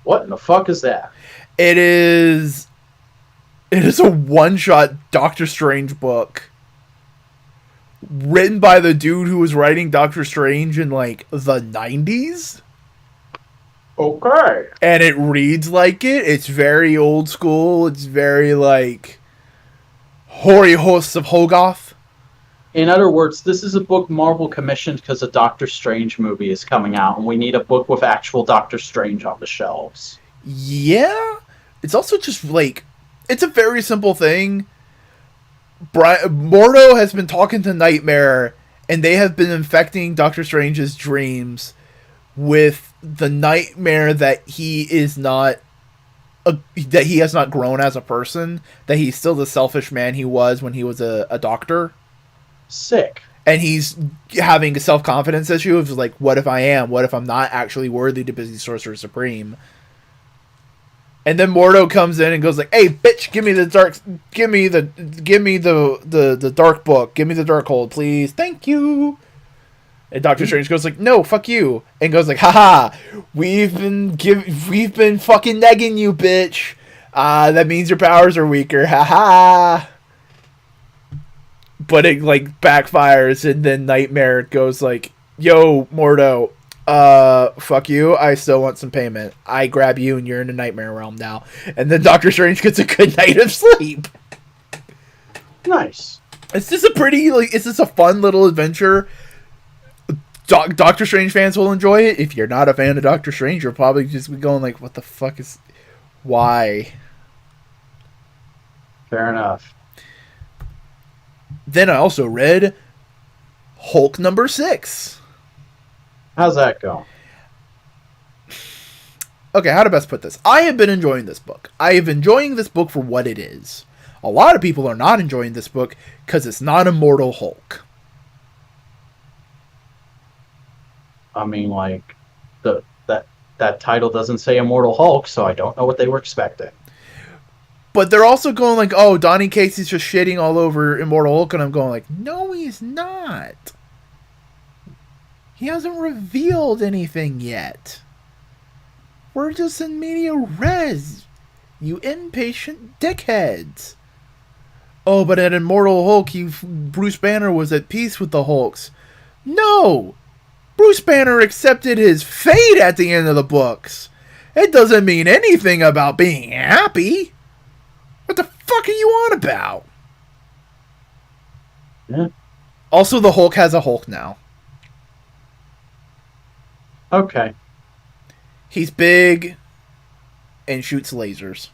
What in the fuck is that? It is a one-shot Doctor Strange book written by the dude who was writing Doctor Strange in like the 90s. Okay. And it reads like it. It's very old school. It's very like hoary hosts of Hogarth. In other words, this is a book Marvel commissioned because a Doctor Strange movie is coming out, and we need a book with actual Doctor Strange on the shelves. Yeah. It's also just like, it's a very simple thing. Mordo has been talking to Nightmare, and they have been infecting Doctor Strange's dreams with the nightmare that he is not that he has not grown as a person, that he's still the selfish man he was when he was a doctor. Sick. And he's having a self-confidence issue of like, what if I am? What if I'm not actually worthy to be Sorcerer Supreme? And then Mordo comes in and goes like, "Hey, bitch, give me the dark book. Give me the dark hold, please. Thank you." And Doctor Strange goes like, "No, fuck you." And goes like, "Haha, we've been fucking negging you, bitch. That means your powers are weaker. Haha." But it like backfires, and then Nightmare goes like, "Yo, Mordo, fuck you. I still want some payment. I grab you, and you're in the Nightmare realm now." And then Doctor Strange gets a good night of sleep. Nice. It's just a fun little adventure. Doctor Strange fans will enjoy it. If you're not a fan of Doctor Strange, you're probably just going like, "What the fuck is? Why?" Fair enough. Then I also read Hulk #6. How's that go? Okay, how to best put this? I have been enjoying this book. I have enjoying this book for what it is. A lot of people are not enjoying this book because it's not Immortal Hulk. I mean, like, that title doesn't say Immortal Hulk, so I don't know what they were expecting. But they're also going like, "Oh, Donny Casey's just shitting all over Immortal Hulk," and I'm going like, "No, he's not. He hasn't revealed anything yet. We're just in media res, you impatient dickheads." "Oh, but at Immortal Hulk, Bruce Banner was at peace with the Hulks." No! Bruce Banner accepted his fate at the end of the books. It doesn't mean anything about being happy. What the fuck are you on about? Yeah. Also, the Hulk has a Hulk now. Okay. He's big and shoots lasers.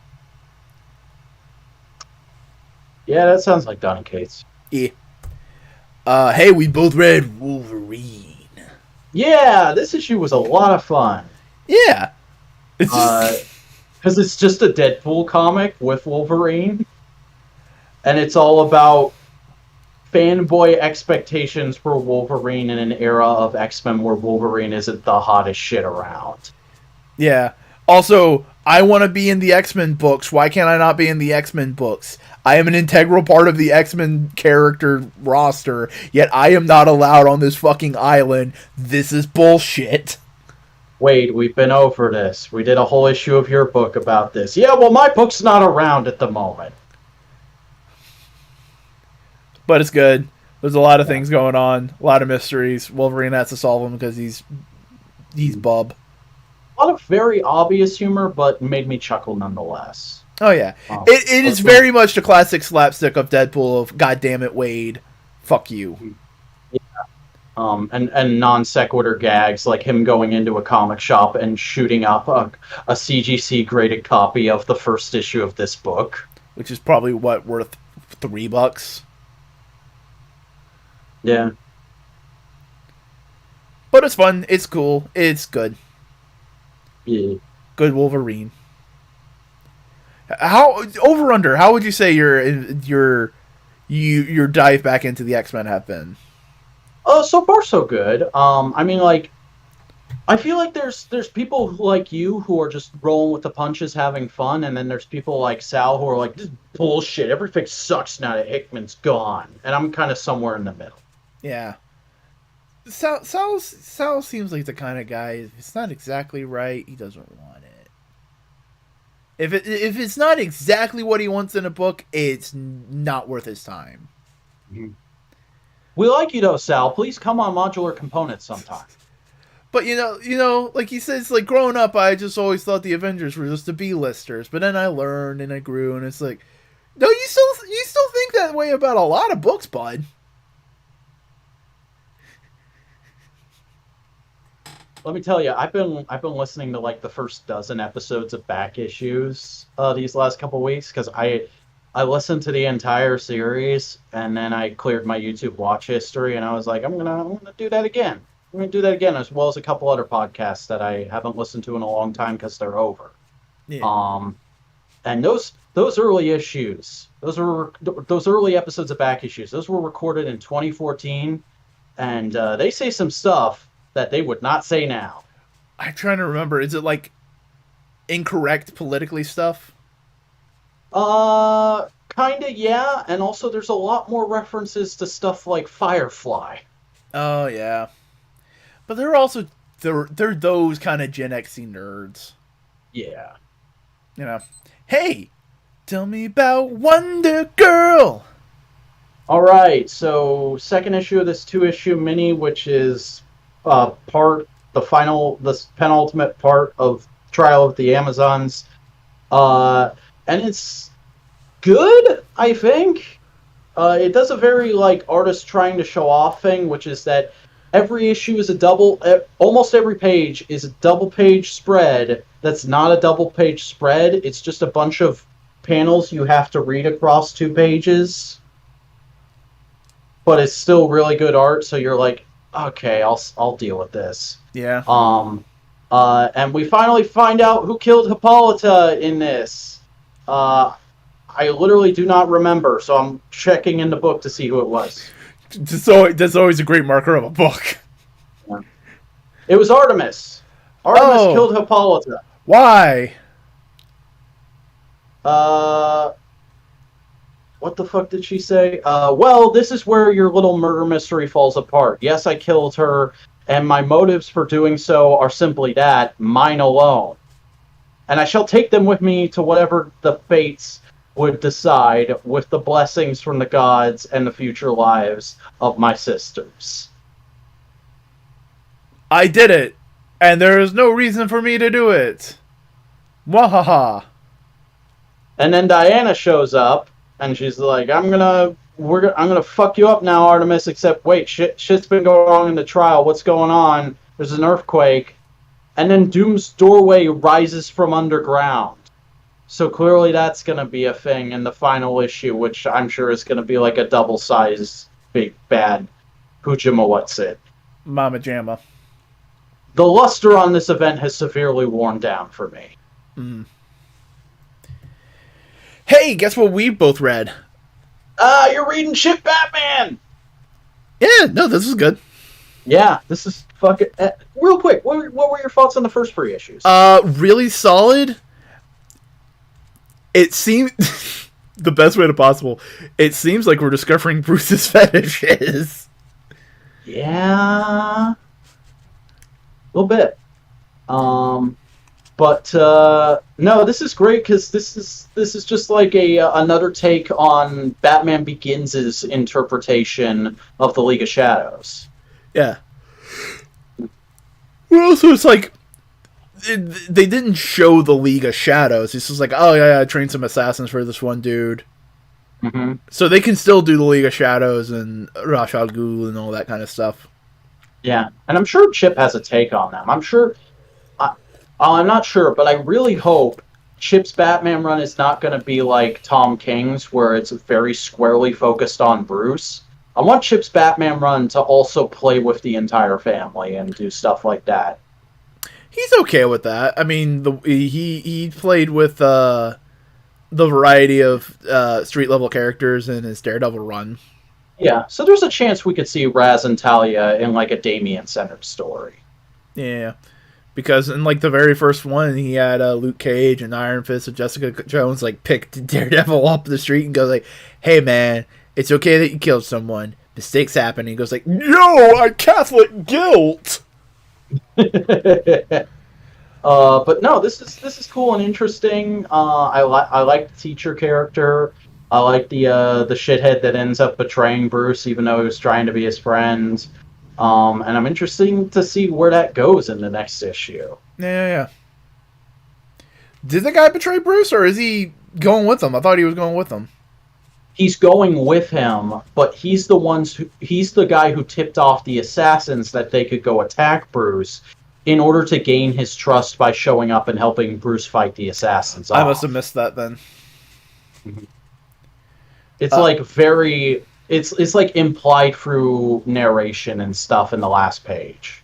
Yeah, that sounds like Donny Cates. Yeah. Hey, we both read Wolverine. Yeah, this issue was a lot of fun. Yeah. It's just... Because it's just a Deadpool comic with Wolverine. And it's all about fanboy expectations for Wolverine in an era of X-Men where Wolverine isn't the hottest shit around. Yeah. Also, I want to be in the X-Men books. Why can't I not be in the X-Men books? I am an integral part of the X-Men character roster, yet I am not allowed on this fucking island. This is bullshit. Wade, we've been over this. We did a whole issue of your book about this. Yeah, well, my book's not around at the moment. But it's good. There's a lot of things going on. A lot of mysteries. Wolverine has to solve them because he's bub. A lot of very obvious humor, but made me chuckle nonetheless. Oh, yeah. It is very much the classic slapstick of Deadpool of, "God damn it, Wade. Fuck you." And non sequitur gags like him going into a comic shop and shooting up a CGC graded copy of the first issue of this book, which is probably worth $3. Yeah, but it's fun. It's cool. It's good. Yeah. Good Wolverine. How over under? How would you say your dive back into the X-Men have been? So far so good. I mean, like, I feel like there's people who, like you, who are just rolling with the punches, having fun, and then there's people like Sal who are like, this is bullshit. Everything sucks now that Hickman's gone, and I'm kind of somewhere in the middle. Yeah. Sal seems like the kind of guy, if it's not exactly right, he doesn't want it. If it's not exactly what he wants in a book, it's not worth his time. We like you though, Sal. Please come on Modular Components sometime. But like he says, like growing up, I just always thought the Avengers were just the B-listers. But then I learned and I grew, and it's like, no, you still think that way about a lot of books, bud. Let me tell you, I've been listening to like the first dozen episodes of back issues these last couple weeks because I listened to the entire series and then I cleared my YouTube watch history and I was like, I'm gonna do that again. I'm gonna do that again, as well as a couple other podcasts that I haven't listened to in a long time because they're over. Yeah. And those early issues, those early episodes of back issues, those were recorded in 2014, and they say some stuff that they would not say now. I'm trying to remember. Is it like incorrect politically stuff? Kinda, yeah. And also, there's a lot more references to stuff like Firefly. Oh yeah, but they're those kind of Gen X-y nerds. Yeah. Hey, tell me about Wonder Girl. All right. So, second issue of this 2-issue mini, which is the penultimate part of Trial of the Amazons. And it's good, I think. It does a very like artist trying to show off thing, which is that every issue is almost every page is a double page spread that's not a double page spread. It's just a bunch of panels you have to read across 2 pages. But it's still really good art, so you're like, okay, I'll deal with this. Yeah. And we finally find out who killed Hippolyta in this. I literally do not remember, so I'm checking in the book to see who it was. That's always a great marker of a book. Yeah. It was Artemis. Artemis killed Hippolyta. Why? What the fuck did she say? Well, this is where your little murder mystery falls apart. Yes, I killed her, and my motives for doing so are simply that, mine alone. And I shall take them with me to whatever the fates would decide, with the blessings from the gods and the future lives of my sisters. I did it, and there is no reason for me to do it. Wahaha. And then Diana shows up, and she's like, I'm gonna fuck you up now, Artemis, except wait, shit's been going wrong in the trial. What's going on? There's an earthquake. And then Doom's doorway rises from underground. So clearly that's gonna be a thing in the final issue, which I'm sure is gonna be like a double-sized big bad Pujama what's it. Mama Jamma. The luster on this event has severely worn down for me. Mm. Hey, guess what we both read? You're reading Chip Batman! Yeah, no, this is good. Yeah, this is fucking... real quick, what were your thoughts on the first 3 issues? Really solid. It seems... the best way to possible. It seems like we're discovering Bruce's fetishes. Yeah... a little bit. But no, this is great because this is just like another take on Batman Begins' interpretation of the League of Shadows. Yeah. Well, also it's like they didn't show the League of Shadows. It's just like, oh yeah, I trained some assassins for this one dude. Mm-hmm. So they can still do the League of Shadows and Ra's al Ghul and all that kind of stuff. Yeah, and I'm sure Chip has a take on them. I'm not sure, but I really hope Chip's Batman run is not going to be like Tom King's, where it's very squarely focused on Bruce. I want Chip's Batman run to also play with the entire family and do stuff like that. He's okay with that. I mean, he played with the variety of street level characters in his Daredevil run. Yeah, so there's a chance we could see Raz and Talia in like a Damien-centered story. Yeah. Because in like the very first one, he had Luke Cage and Iron Fist and Jessica Jones like picked Daredevil up the street and goes like, "Hey man, it's okay that you killed someone. Mistakes happen." And he goes like, "No, I Catholic guilt." But no, this is cool and interesting. I like the teacher character. I like the shithead that ends up betraying Bruce, even though he was trying to be his friend. And I'm interested to see where that goes in the next issue. Yeah. Did the guy betray Bruce, or is he going with him? I thought he was going with him. He's going with him, but he's the guy who tipped off the assassins that they could go attack Bruce in order to gain his trust by showing up and helping Bruce fight the assassins off. I must have missed that then. It's like very... It's like implied through narration and stuff in the last page.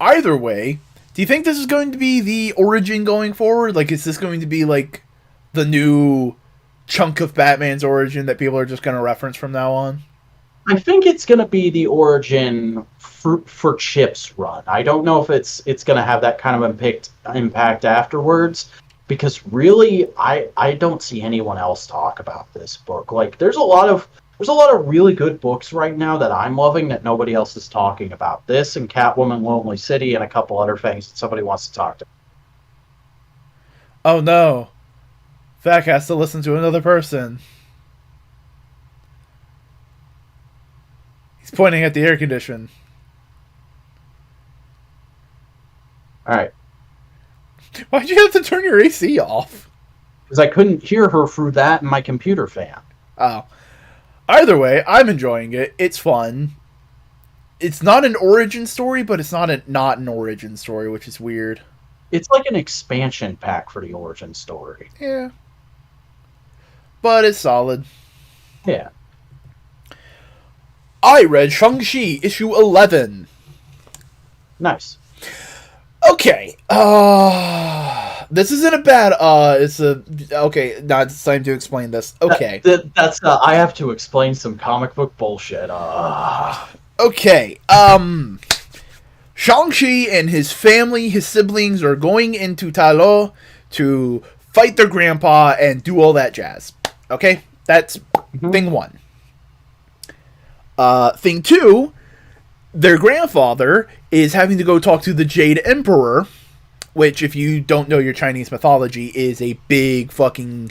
Either way, do you think this is going to be the origin going forward? Like, is this going to be like the new chunk of Batman's origin that people are just going to reference from now on? I think it's going to be the origin for Chip's run. I don't know if it's going to have that kind of impact afterwards, because really, I don't see anyone else talk about this book. Like, there's a lot of really good books right now that I'm loving that nobody else is talking about. This and Catwoman Lonely City and a couple other things that somebody wants to talk to. Oh no. Vac has to listen to another person. He's pointing at the air condition. Alright. Why'd you have to turn your AC off? Because I couldn't hear her through that and my computer fan. Oh. Either way, I'm enjoying it. It's fun. It's not an origin story, but it's not an origin story, which is weird. It's like an expansion pack for the origin story. Yeah. But it's solid. Yeah. I read Shang-Chi issue 11. Nice. Okay. This isn't a bad, okay, now it's time to explain this. Okay. That's I have to explain some comic book bullshit. Okay. Shang-Chi and his family, his siblings, are going into Talo to fight their grandpa and do all that jazz. Okay? That's thing one. Thing two, their grandfather is having to go talk to the Jade Emperor, which, if you don't know your Chinese mythology, is a big fucking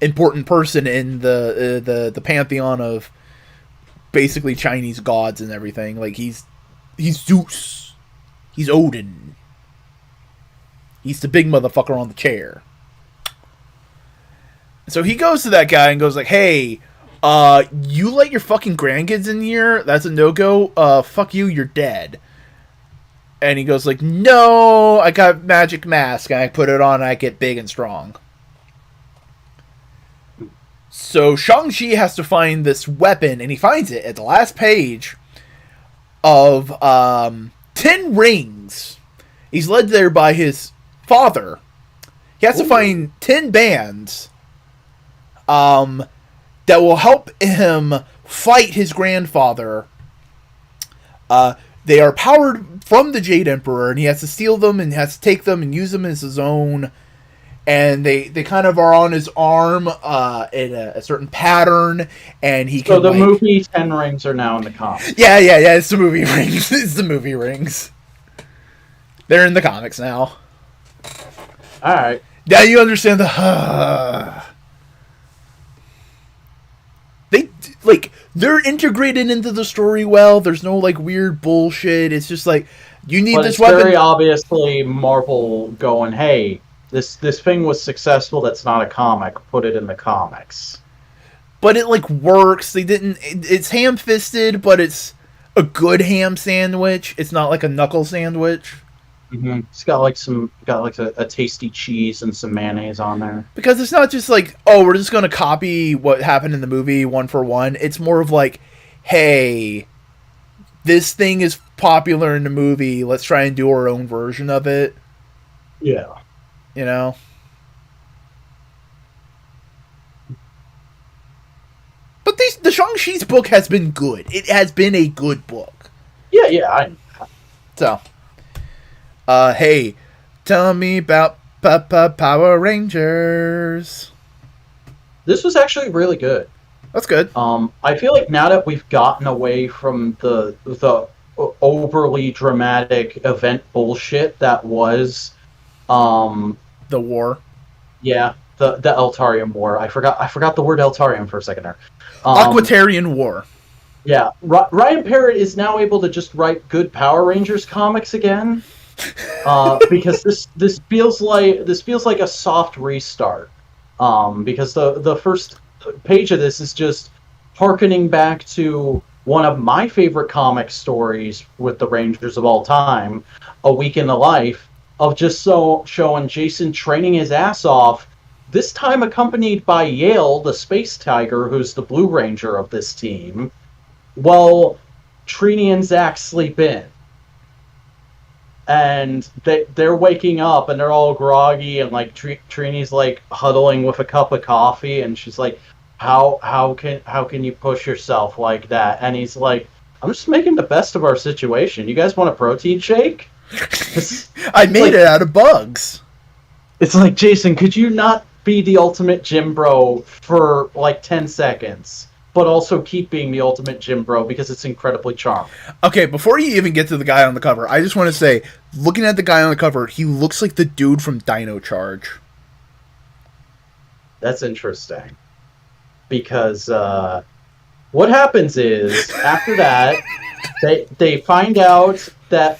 important person in the pantheon of basically Chinese gods and everything. Like, he's Zeus. He's Odin. He's the big motherfucker on the chair. So he goes to that guy and goes like, "Hey, you let your fucking grandkids in here? That's a no-go. Fuck you, you're dead." And he goes like, "No, I got magic mask, and I put it on, and I get big and strong." So Shang-Chi has to find this weapon, and he finds it at the last page of 10 rings. He's led there by his father. He has to find 10 bands that will help him fight his grandfather. They are powered from the Jade Emperor, and he has to steal them and has to take them and use them as his own. And they kind of are on his arm in a certain pattern, and he can. So the movie 10 Rings are now in the comics. Yeah. It's the movie rings. It's the movie rings. They're in the comics now. All right. Now you understand the. They're integrated into the story well. There's no like weird bullshit. It's just like, you need this weapon. Very obviously Marvel going, "Hey, this thing was successful. That's not a comic. Put it in the comics." But it like works. They didn't. It's ham-fisted, but it's a good ham sandwich. It's not like a knuckle sandwich. Mm-hmm. It's got a tasty cheese and some mayonnaise on there. Because it's not just like, oh, we're just going to copy what happened in the movie one for one. It's more of like, hey, this thing is popular in the movie. Let's try and do our own version of it. Yeah. You know? But the Shang-Chi's book has been good. It has been a good book. Yeah. So, Hey, tell me about Power Rangers. This was actually really good. That's good. I feel like now that we've gotten away from the overly dramatic event bullshit that was, um, The war. yeah, the Eltarium War. I forgot the word Eltarium for a second there. Um, Aquatarian War. yeah, Ryan Parrott is now able to just write good Power Rangers comics again. Because this feels like a soft restart. Because the first page of this is just harkening back to one of my favorite comic stories with the Rangers of all time, A Week in the Life, of just showing Jason training his ass off, this time accompanied by Yale, the Space Tiger, who's the Blue Ranger of this team, while Trini and Zach sleep in. And they're waking up and they're all groggy, and like Trini's like huddling with a cup of coffee, and she's like, how can you push yourself like that? And he's like, I'm just making the best of our situation. You guys want a protein shake? I made it out of bugs. It's like, Jason, could you not be the ultimate gym bro for like 10 seconds, but also keep being the ultimate gym bro because it's incredibly charming? Okay, before you even get to the guy on the cover, I just want to say, looking at the guy on the cover, he looks like the dude from Dino Charge. That's interesting. Because what happens is, after that, they find out that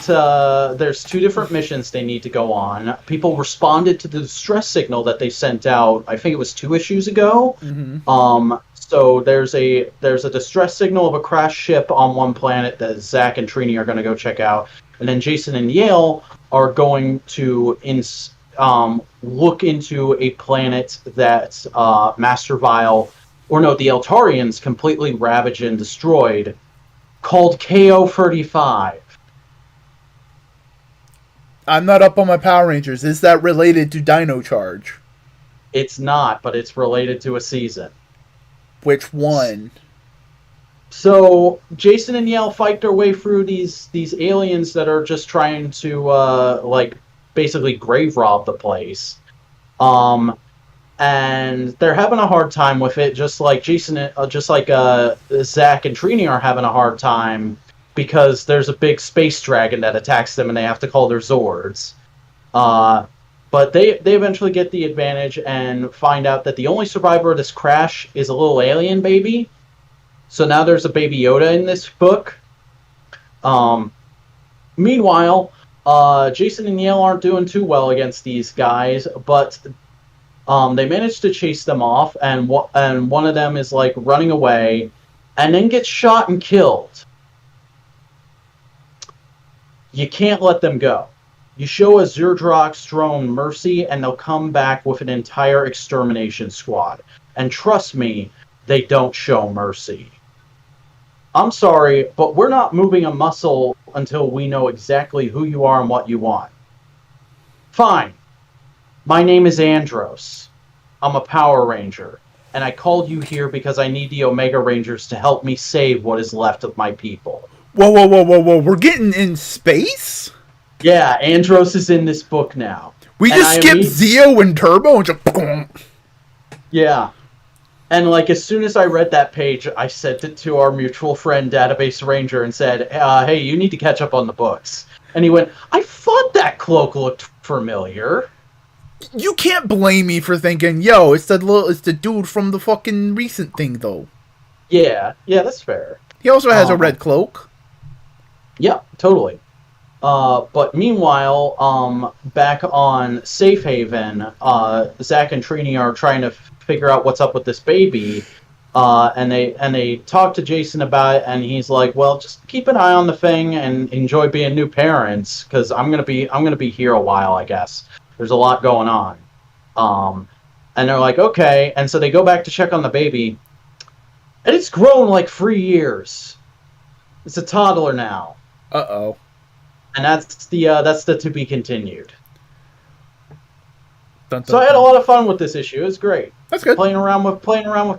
there's two different missions they need to go on. People responded to the distress signal that they sent out, I think it was 2 issues ago. Mm-hmm. So there's a distress signal of a crashed ship on one planet that Zach and Trini are going to go check out. And then Jason and Yale are going to look into a planet that Master Vile, or no, the Eltarians completely ravaged and destroyed, called KO-35. I'm not up on my Power Rangers. Is that related to Dino Charge? It's not, but it's related to a season. Which one? So Jason and Yale fight their way through these aliens that are just trying to like basically grave rob the place. And they're having a hard time with it, just like Zach and Trini are having a hard time because there's a big space dragon that attacks them and they have to call their Zords. But they eventually get the advantage and find out that the only survivor of this crash is a little alien baby. So now there's a baby Yoda in this book. Meanwhile, Jason and Yale aren't doing too well against these guys, but they manage to chase them off, and one of them is like running away and then gets shot and killed. You can't let them go. You show a Zerdrox drone mercy, and they'll come back with an entire extermination squad. And trust me, they don't show mercy. I'm sorry, but we're not moving a muscle until we know exactly who you are and what you want. Fine. My name is Andros. I'm a Power Ranger, and I called you here because I need the Omega Rangers to help me save what is left of my people. Whoa. We're getting in space? Yeah, Andros is in this book now. We just skipped Zeo and Turbo and just... Yeah. And like as soon as I read that page, I sent it to our mutual friend, Database Ranger, and said, hey, you need to catch up on the books. And he went, I thought that cloak looked familiar. You can't blame me for thinking, yo, it's the dude from the fucking recent thing, though. Yeah, that's fair. He also has a red cloak. Yeah, totally. But meanwhile, back on Safe Haven, Zach and Trini are trying to figure out what's up with this baby, and they talk to Jason about it, and he's like, "Well, just keep an eye on the thing and enjoy being new parents, because I'm gonna be here a while, I guess. There's a lot going on." And they're like, "Okay," and so they go back to check on the baby, and it's grown like 3 years. It's a toddler now. Uh-oh. And that's the to be continued. Dun, dun, so I had a lot of fun with this issue. It was great. That's good. Playing around with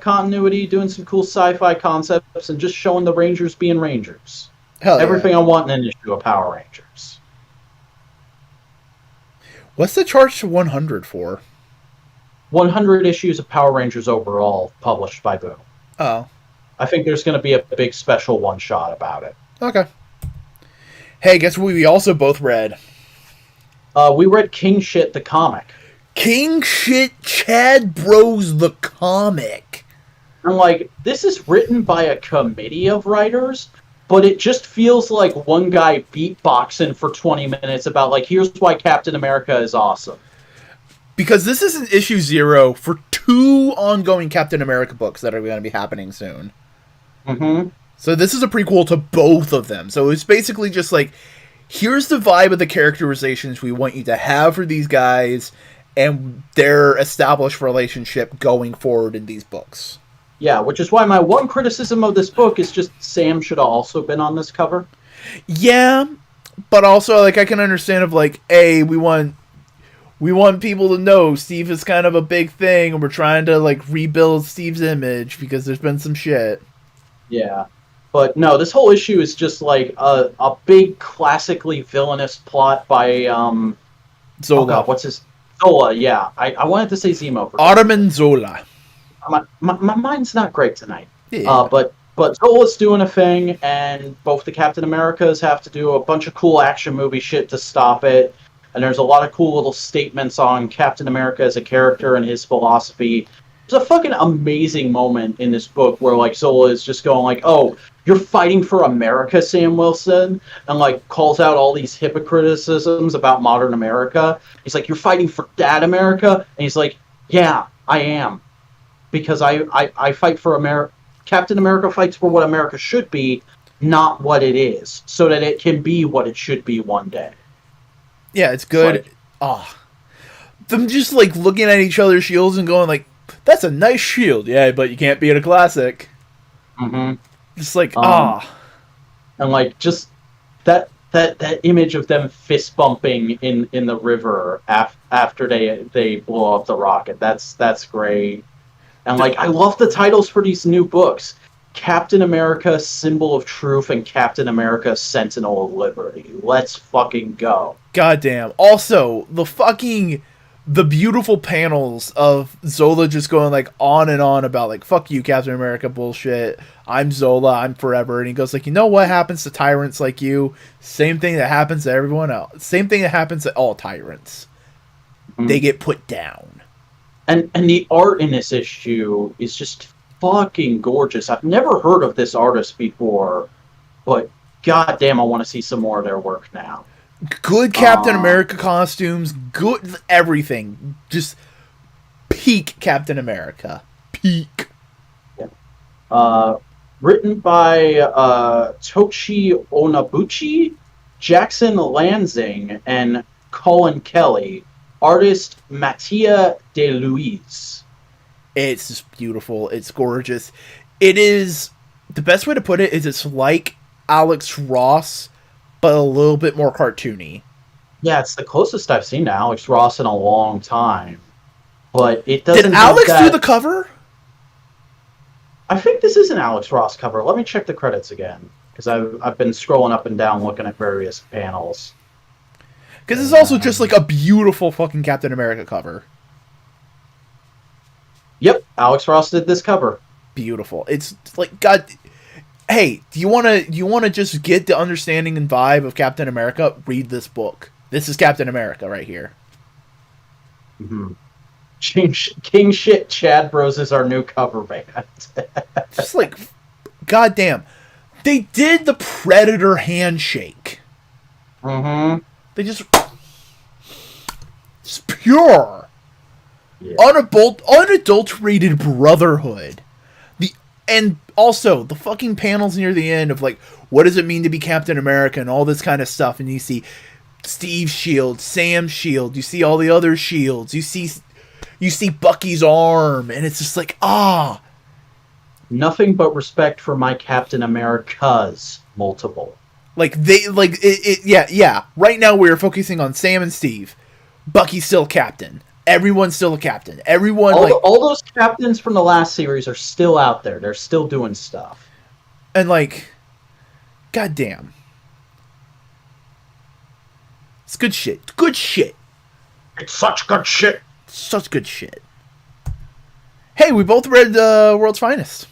continuity, doing some cool sci-fi concepts, and just showing the Rangers being Rangers. Hell yeah. Everything I want in an issue of Power Rangers. What's the charge to 100 for? 100 issues of Power Rangers overall published by Boom. Oh. I think there's going to be a big special one-shot about it. Okay. Hey, guess what we also both read? We read King Shit the comic. King Shit Chad Bros the comic. I'm like, this is written by a committee of writers, but it just feels like one guy beatboxing for 20 minutes about, like, here's why Captain America is awesome. Because this is an issue 0 for 2 ongoing Captain America books that are going to be happening soon. Mm-hmm. So this is a prequel to both of them. So it's basically just like, here's the vibe of the characterizations we want you to have for these guys and their established relationship going forward in these books. Yeah, which is why my one criticism of this book is just Sam should have also been on this cover. Yeah, but also, like, I can understand of, like, we want people to know Steve is kind of a big thing, and we're trying to, like, rebuild Steve's image because there's been some shit. Yeah. But no, this whole issue is just like a big classically villainous plot by Zola. Oh god, what's his Zola? Yeah, I wanted to say Zemo. Ottoman Zola. My mind's not great tonight. Yeah. But Zola's doing a thing, and both the Captain Americas have to do a bunch of cool action movie shit to stop it. And there's a lot of cool little statements on Captain America as a character and his philosophy. There's a fucking amazing moment in this book where, like, Zola is just going like, oh, you're fighting for America, Sam Wilson, and, like, calls out all these hypocriticisms about modern America. He's like, you're fighting for that America? And he's like, yeah, I am. Because I fight for America. Captain America fights for what America should be, not what it is, so that it can be what it should be one day. Yeah, it's good. Them just, like, looking at each other's shields and going like, that's a nice shield. Yeah, but you can't beat a classic. Mm-hmm. Just like, And, like, just that image of them fist bumping in the river after they blow up the rocket. That's great. And, like, I love the titles for these new books. Captain America, Symbol of Truth, and Captain America, Sentinel of Liberty. Let's fucking go. Goddamn. Also, the beautiful panels of Zola just going, like, on and on about, like, fuck you, Captain America bullshit. I'm Zola, I'm forever. And he goes, like, you know what happens to tyrants like you? Same thing that happens to everyone else. Same thing that happens to all tyrants. Mm-hmm. They get put down. And the art in this issue is just fucking gorgeous. I've never heard of this artist before, but goddamn, I want to see some more of their work now. Good Captain America costumes, good everything. Just peak Captain America. Peak. Yeah. Written by Tochi Onabuchi, Jackson Lansing, and Colin Kelly. Artist Mattia De Luis. It's just beautiful. It's gorgeous. It is, the best way to put it is it's like Alex Ross, but a little bit more cartoony. Yeah, it's the closest I've seen to Alex Ross in a long time. But it doesn't. Did Alex do the cover? I think this is an Alex Ross cover. Let me check the credits again, because I've been scrolling up and down looking at various panels. Because it's also just like a beautiful fucking Captain America cover. Yep, Alex Ross did this cover. Beautiful. It's like, God. Hey, do you want to just get the understanding and vibe of Captain America? Read this book. This is Captain America right here. Mm-hmm. King Shit Chad Bros is our new cover band. Just like, goddamn, they did the Predator handshake. Mm-hmm. They just pure, yeah. Unadulterated brotherhood. And also the fucking panels near the end of, like, what does it mean to be Captain America and all this kind of stuff. And you see Steve's shield, Sam's shield, you see all the other shields, you see Bucky's arm, and it's just like, nothing but respect for my Captain Americas multiple. Like, yeah. Right now we're focusing on Sam and Steve. Bucky's still captain. Everyone's still a captain. Everyone, all those captains from the last series are still out there. They're still doing stuff. And, like, goddamn. It's good shit. Good shit. It's such good shit. Such good shit. Hey, we both read World's Finest.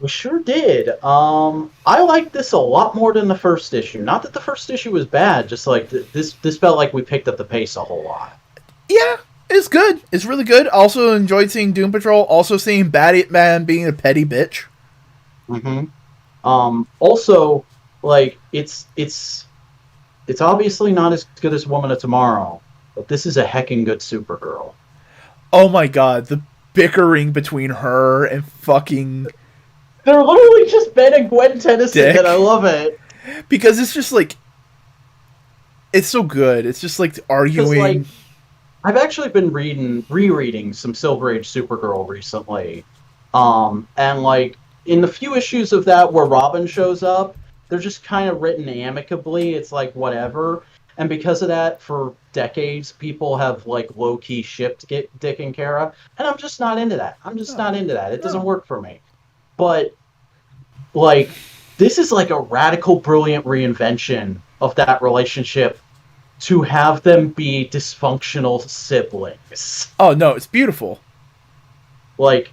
We sure did. I like this a lot more than the first issue. Not that the first issue was bad, just like this felt like we picked up the pace a whole lot. Yeah, it's good. It's really good. Also enjoyed seeing Doom Patrol. Also seeing Batman being a petty bitch. Mm-hmm. Also, like it's obviously not as good as Woman of Tomorrow, but this is a heckin' good Supergirl. Oh my god, the bickering between her and fucking... They're literally just Ben and Gwen Tennyson, Dick. and I love it. Because it's just like... It's so good. It's just like arguing... Like, I've actually been rereading some Silver Age Supergirl recently. And like, in the few issues of that where Robin shows up, they're just kind of written amicably. It's like, whatever. And because of that, for decades, people have like low-key shipped Dick and Kara. And I'm just not into that. It doesn't work for me. But, like, this is like a radical, brilliant reinvention of that relationship to have them be dysfunctional siblings. Oh, no, it's beautiful. Like,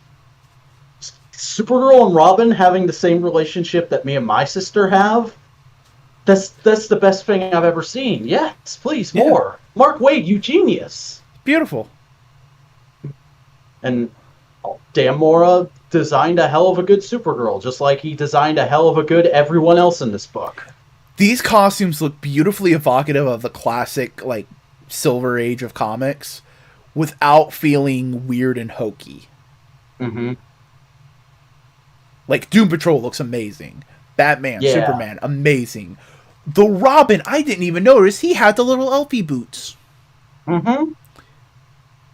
Supergirl and Robin having the same relationship that me and my sister have, that's the best thing I've ever seen. Yes, please, more. Yeah. Mark Waid, you genius. Beautiful. And Dan Mora designed a hell of a good Supergirl, just like he designed a hell of a good everyone else in this book. These costumes look beautifully evocative of the classic, like, Silver Age of comics without feeling weird and hokey. Mm-hmm. Like, Doom Patrol looks amazing. Batman, Superman, amazing. The Robin, I didn't even notice he had the little elfie boots. Mm-hmm.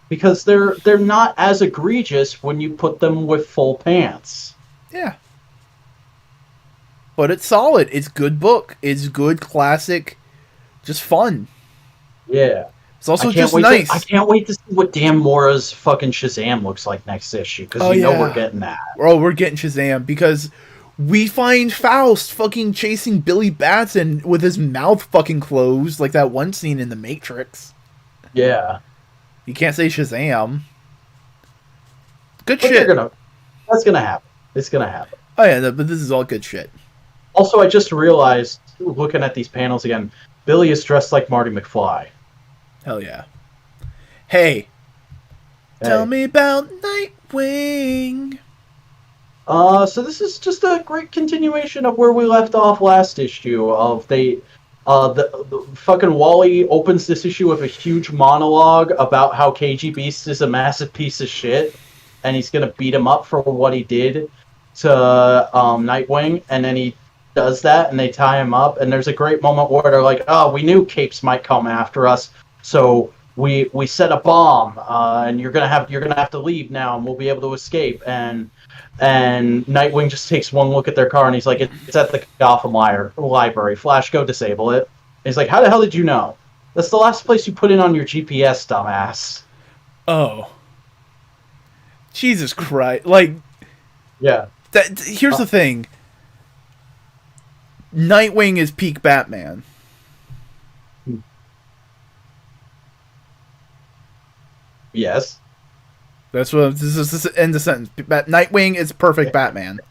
Because they're not as egregious when you put them with full pants. Yeah. But it's solid. It's good book. It's good, classic, just fun. Yeah. It's also just nice. I can't wait to see what Dan Mora's fucking Shazam looks like next issue, because we know we're getting that. Oh, we're getting Shazam, because we find Faust fucking chasing Billy Batson with his mouth fucking closed, like that one scene in The Matrix. Yeah. You can't say Shazam. Good but shit. That's gonna happen. It's gonna happen. Oh yeah, but this is all good shit. Also, I just realized, looking at these panels again, Billy is dressed like Marty McFly. Hell yeah. Hey. Tell me about Nightwing. So this is just a great continuation of where we left off last issue. The fucking Wally opens this issue with a huge monologue about how KG Beast is a massive piece of shit, and he's gonna beat him up for what he did to Nightwing, and then he does that, and they tie him up, and there's a great moment where they're like, "Oh, we knew Capes might come after us, so we set a bomb, and you're gonna have to leave now, and we'll be able to escape." And Nightwing just takes one look at their car, and he's like, "It's at the Gotham Library. Flash, go disable it." And he's like, "How the hell did you know? That's the last place you put in on your GPS, dumbass." Oh. Jesus Christ. Like, yeah. Here's the thing. Nightwing is peak Batman. Yes. That's what this is. End the sentence. Nightwing is perfect Batman.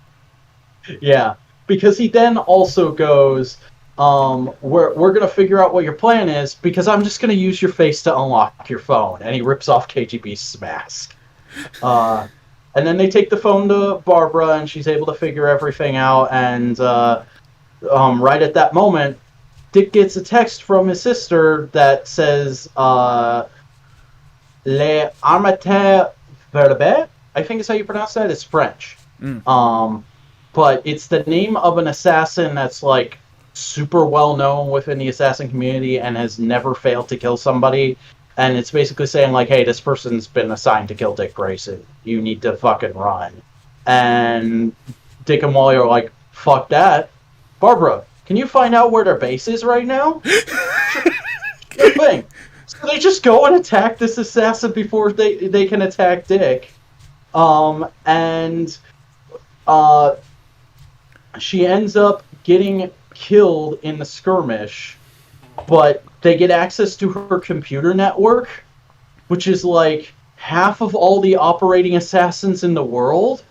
Yeah, because he then also goes, we're gonna figure out what your plan is, because I'm just gonna use your face to unlock your phone," and he rips off KGB's mask. And then they take the phone to Barbara, and she's able to figure everything out. And right at that moment, Dick gets a text from his sister that says, "Les Armateurs Verbes," I think is how you pronounce that. It's French. But it's the name of an assassin that's like super well known within the assassin community and has never failed to kill somebody. And it's basically saying like, "Hey, this person's been assigned to kill Dick Grayson. You need to fucking run." And Dick and Wally are like, "Fuck that. Barbara, can you find out where their base is right now?" Good thing. So they just go and attack this assassin before they can attack Dick. She ends up getting killed in the skirmish, but they get access to her computer network, which is like half of all the operating assassins in the world.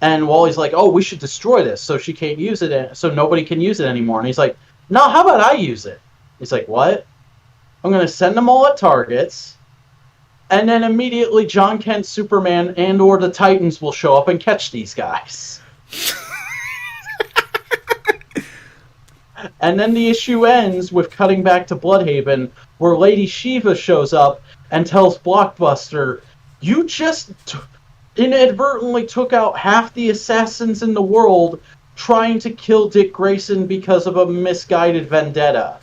And Wally's like, oh, we should destroy this so she can't use it, so nobody can use it anymore. And he's like, no, how about I use it? He's like, what? I'm going to send them all at targets, and then immediately John Kent, Superman, and or the Titans will show up and catch these guys. And then the issue ends with cutting back to Bloodhaven, where Lady Shiva shows up and tells Blockbuster, you just inadvertently took out half the assassins in the world trying to kill Dick Grayson because of a misguided vendetta.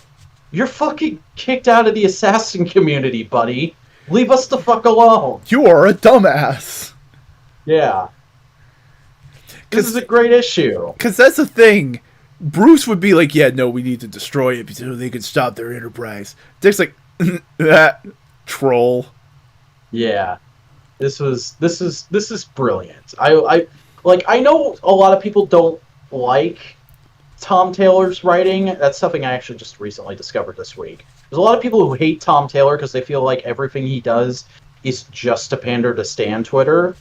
You're fucking kicked out of the assassin community, buddy. Leave us the fuck alone. You are a dumbass. Yeah. This is a great issue. Because that's the thing. Bruce would be like, yeah, no, we need to destroy it so they can stop their enterprise. Dick's like, that troll. Yeah. This is brilliant. I know a lot of people don't like Tom Taylor's writing. That's something I actually just recently discovered this week. There's a lot of people who hate Tom Taylor because they feel like everything he does is just to pander to Stan Twitter.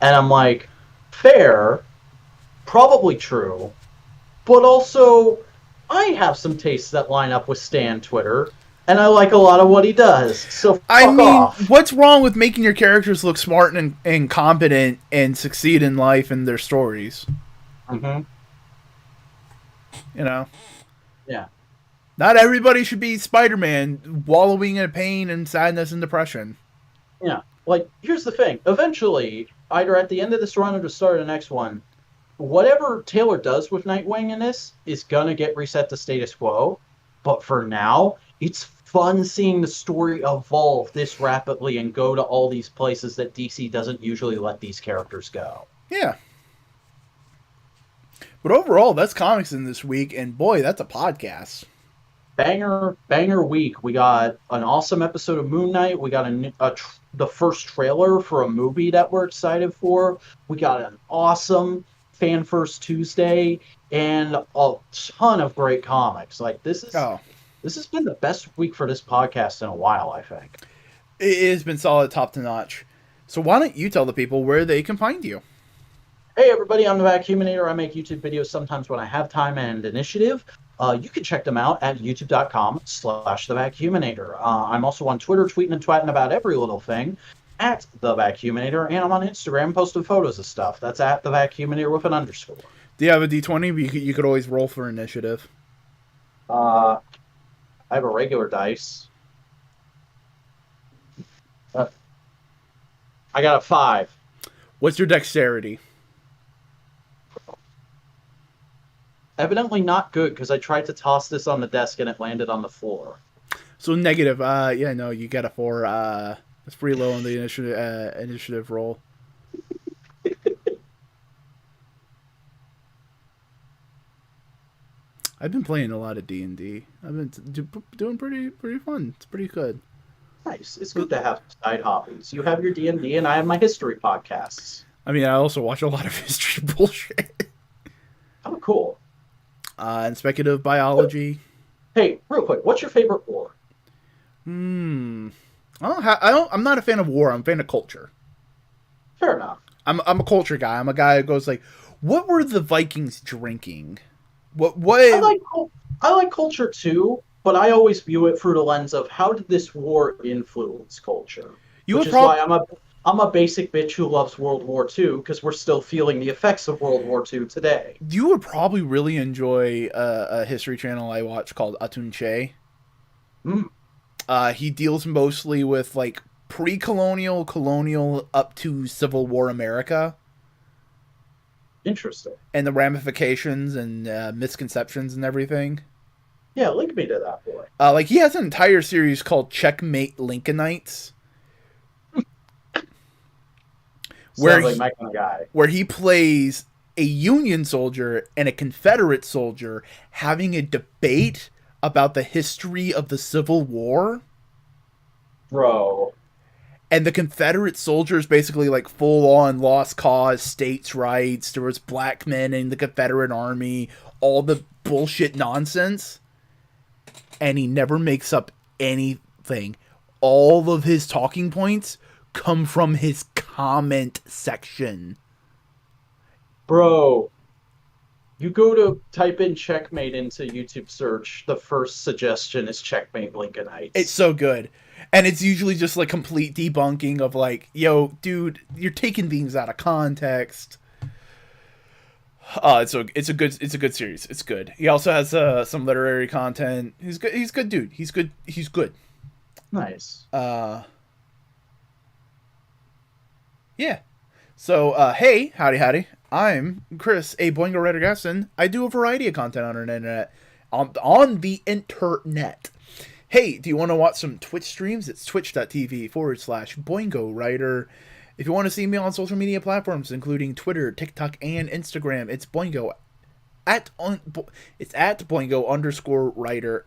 And I'm like, fair, probably true, but also I have some tastes that line up with Stan Twitter. And I like a lot of what he does. So fuck off. What's wrong with making your characters look smart and competent and succeed in life and their stories? Mm-hmm. You know? Yeah. Not everybody should be Spider-Man wallowing in pain and sadness and depression. Yeah. Like, here's the thing. Eventually, either at the end of this run or the start of the next one, whatever Taylor does with Nightwing in this is gonna get reset to status quo. But for now, it's fun seeing the story evolve this rapidly and go to all these places that DC doesn't usually let these characters go. Yeah. But overall, that's comics in this week, and boy, that's a podcast. Banger week. We got an awesome episode of Moon Knight. We got the first trailer for a movie that we're excited for. We got an awesome Fan First Tuesday and a ton of great comics. Like, this has been the best week for this podcast in a while, I think. It has been solid top to notch. So why don't you tell the people where they can find you? Hey everybody, I'm the Vacuuminator. I make YouTube videos sometimes when I have time and initiative. You can check them out at youtube.com/thevacuuminator. I'm also on Twitter, tweeting and twatting about every little thing at the Vacuuminator, and I'm on Instagram posting photos of stuff. That's at the Vacuuminator with an underscore. Do you have a D20? You could always roll for initiative. I have a regular dice. I got a 5. What's your dexterity? Evidently not good, because I tried to toss this on the desk and it landed on the floor. So negative. Yeah, no, you got a 4. It's pretty low on the initiative roll. I've been playing a lot of D&D. I've been doing pretty fun. It's pretty good. Nice. It's good to have side hobbies. You have your D&D, and I have my history podcasts. I mean, I also watch a lot of history bullshit. Oh, cool. And speculative biology. Hey, real quick, what's your favorite war? I'm not a fan of war. I'm a fan of culture. Fair enough. I'm a culture guy. I'm a guy who goes like, what were the Vikings drinking? What? I like culture too, but I always view it through the lens of how did this war influence culture? Why I'm a basic bitch who loves World War II, because we're still feeling the effects of World War II today. You would probably really enjoy a history channel I watch called Atunche. He deals mostly with like pre-colonial, colonial, up to Civil War America. Interesting. And the ramifications and misconceptions and everything. Yeah, link me to that boy. Like he has an entire series called Checkmate Lincolnites. Sounds like my kind of guy. Where he plays a Union soldier and a Confederate soldier having a debate about the history of the Civil War. Bro. And the Confederate soldiers basically like full on lost cause, states' rights, there was black men in the Confederate Army, all the bullshit nonsense. And he never makes up anything. all of his talking points come from his comment section. Bro, you go to type in checkmate into YouTube search, the first suggestion is checkmate Lincolnites. It's so good. And it's usually just like complete debunking of like, yo, dude, you're taking things out of context. It's a good series. It's good. He also has some literary content. He's good, dude. He's good. Nice. Yeah. So hey, howdy. I'm Chris, a Boingo writer Gaston. I do a variety of content on the internet. On the internet. Hey, do you want to watch some Twitch streams? It's twitch.tv/Boingo Writer. If you want to see me on social media platforms, including Twitter, TikTok, and Instagram, it's Boingo it's at Boingo_writer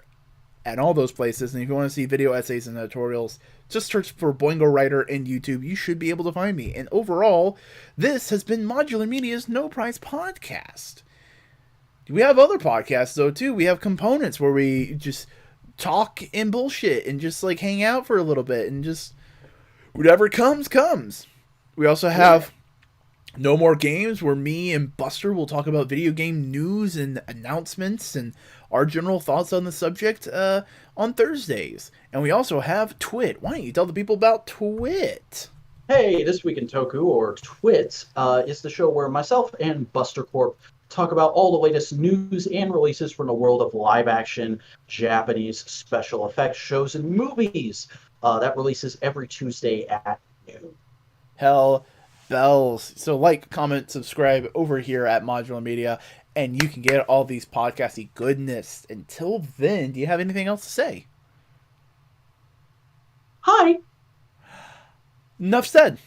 at all those places. And if you want to see video essays and tutorials, just search for Boingo Writer in YouTube. You should be able to find me. And overall, this has been Modular Media's No Prize Podcast. We have other podcasts, though, too. We have Components, where we just talk and bullshit and just, like, hang out for a little bit and just whatever comes. We also have No More Games, where me and Buster will talk about video game news and announcements and our general thoughts on the subject on Thursdays. And we also have Twit. Why don't you tell the people about Twit? Hey, This Week in Toku, or Twit, is the show where myself and Buster Corp talk about all the latest news and releases from the world of live-action Japanese special effects shows and movies. That releases every Tuesday at noon. Hell bells. So like, comment, subscribe over here at Modular Media, and you can get all these podcasty goodness. Until then, do you have anything else to say? Hi. Enough said.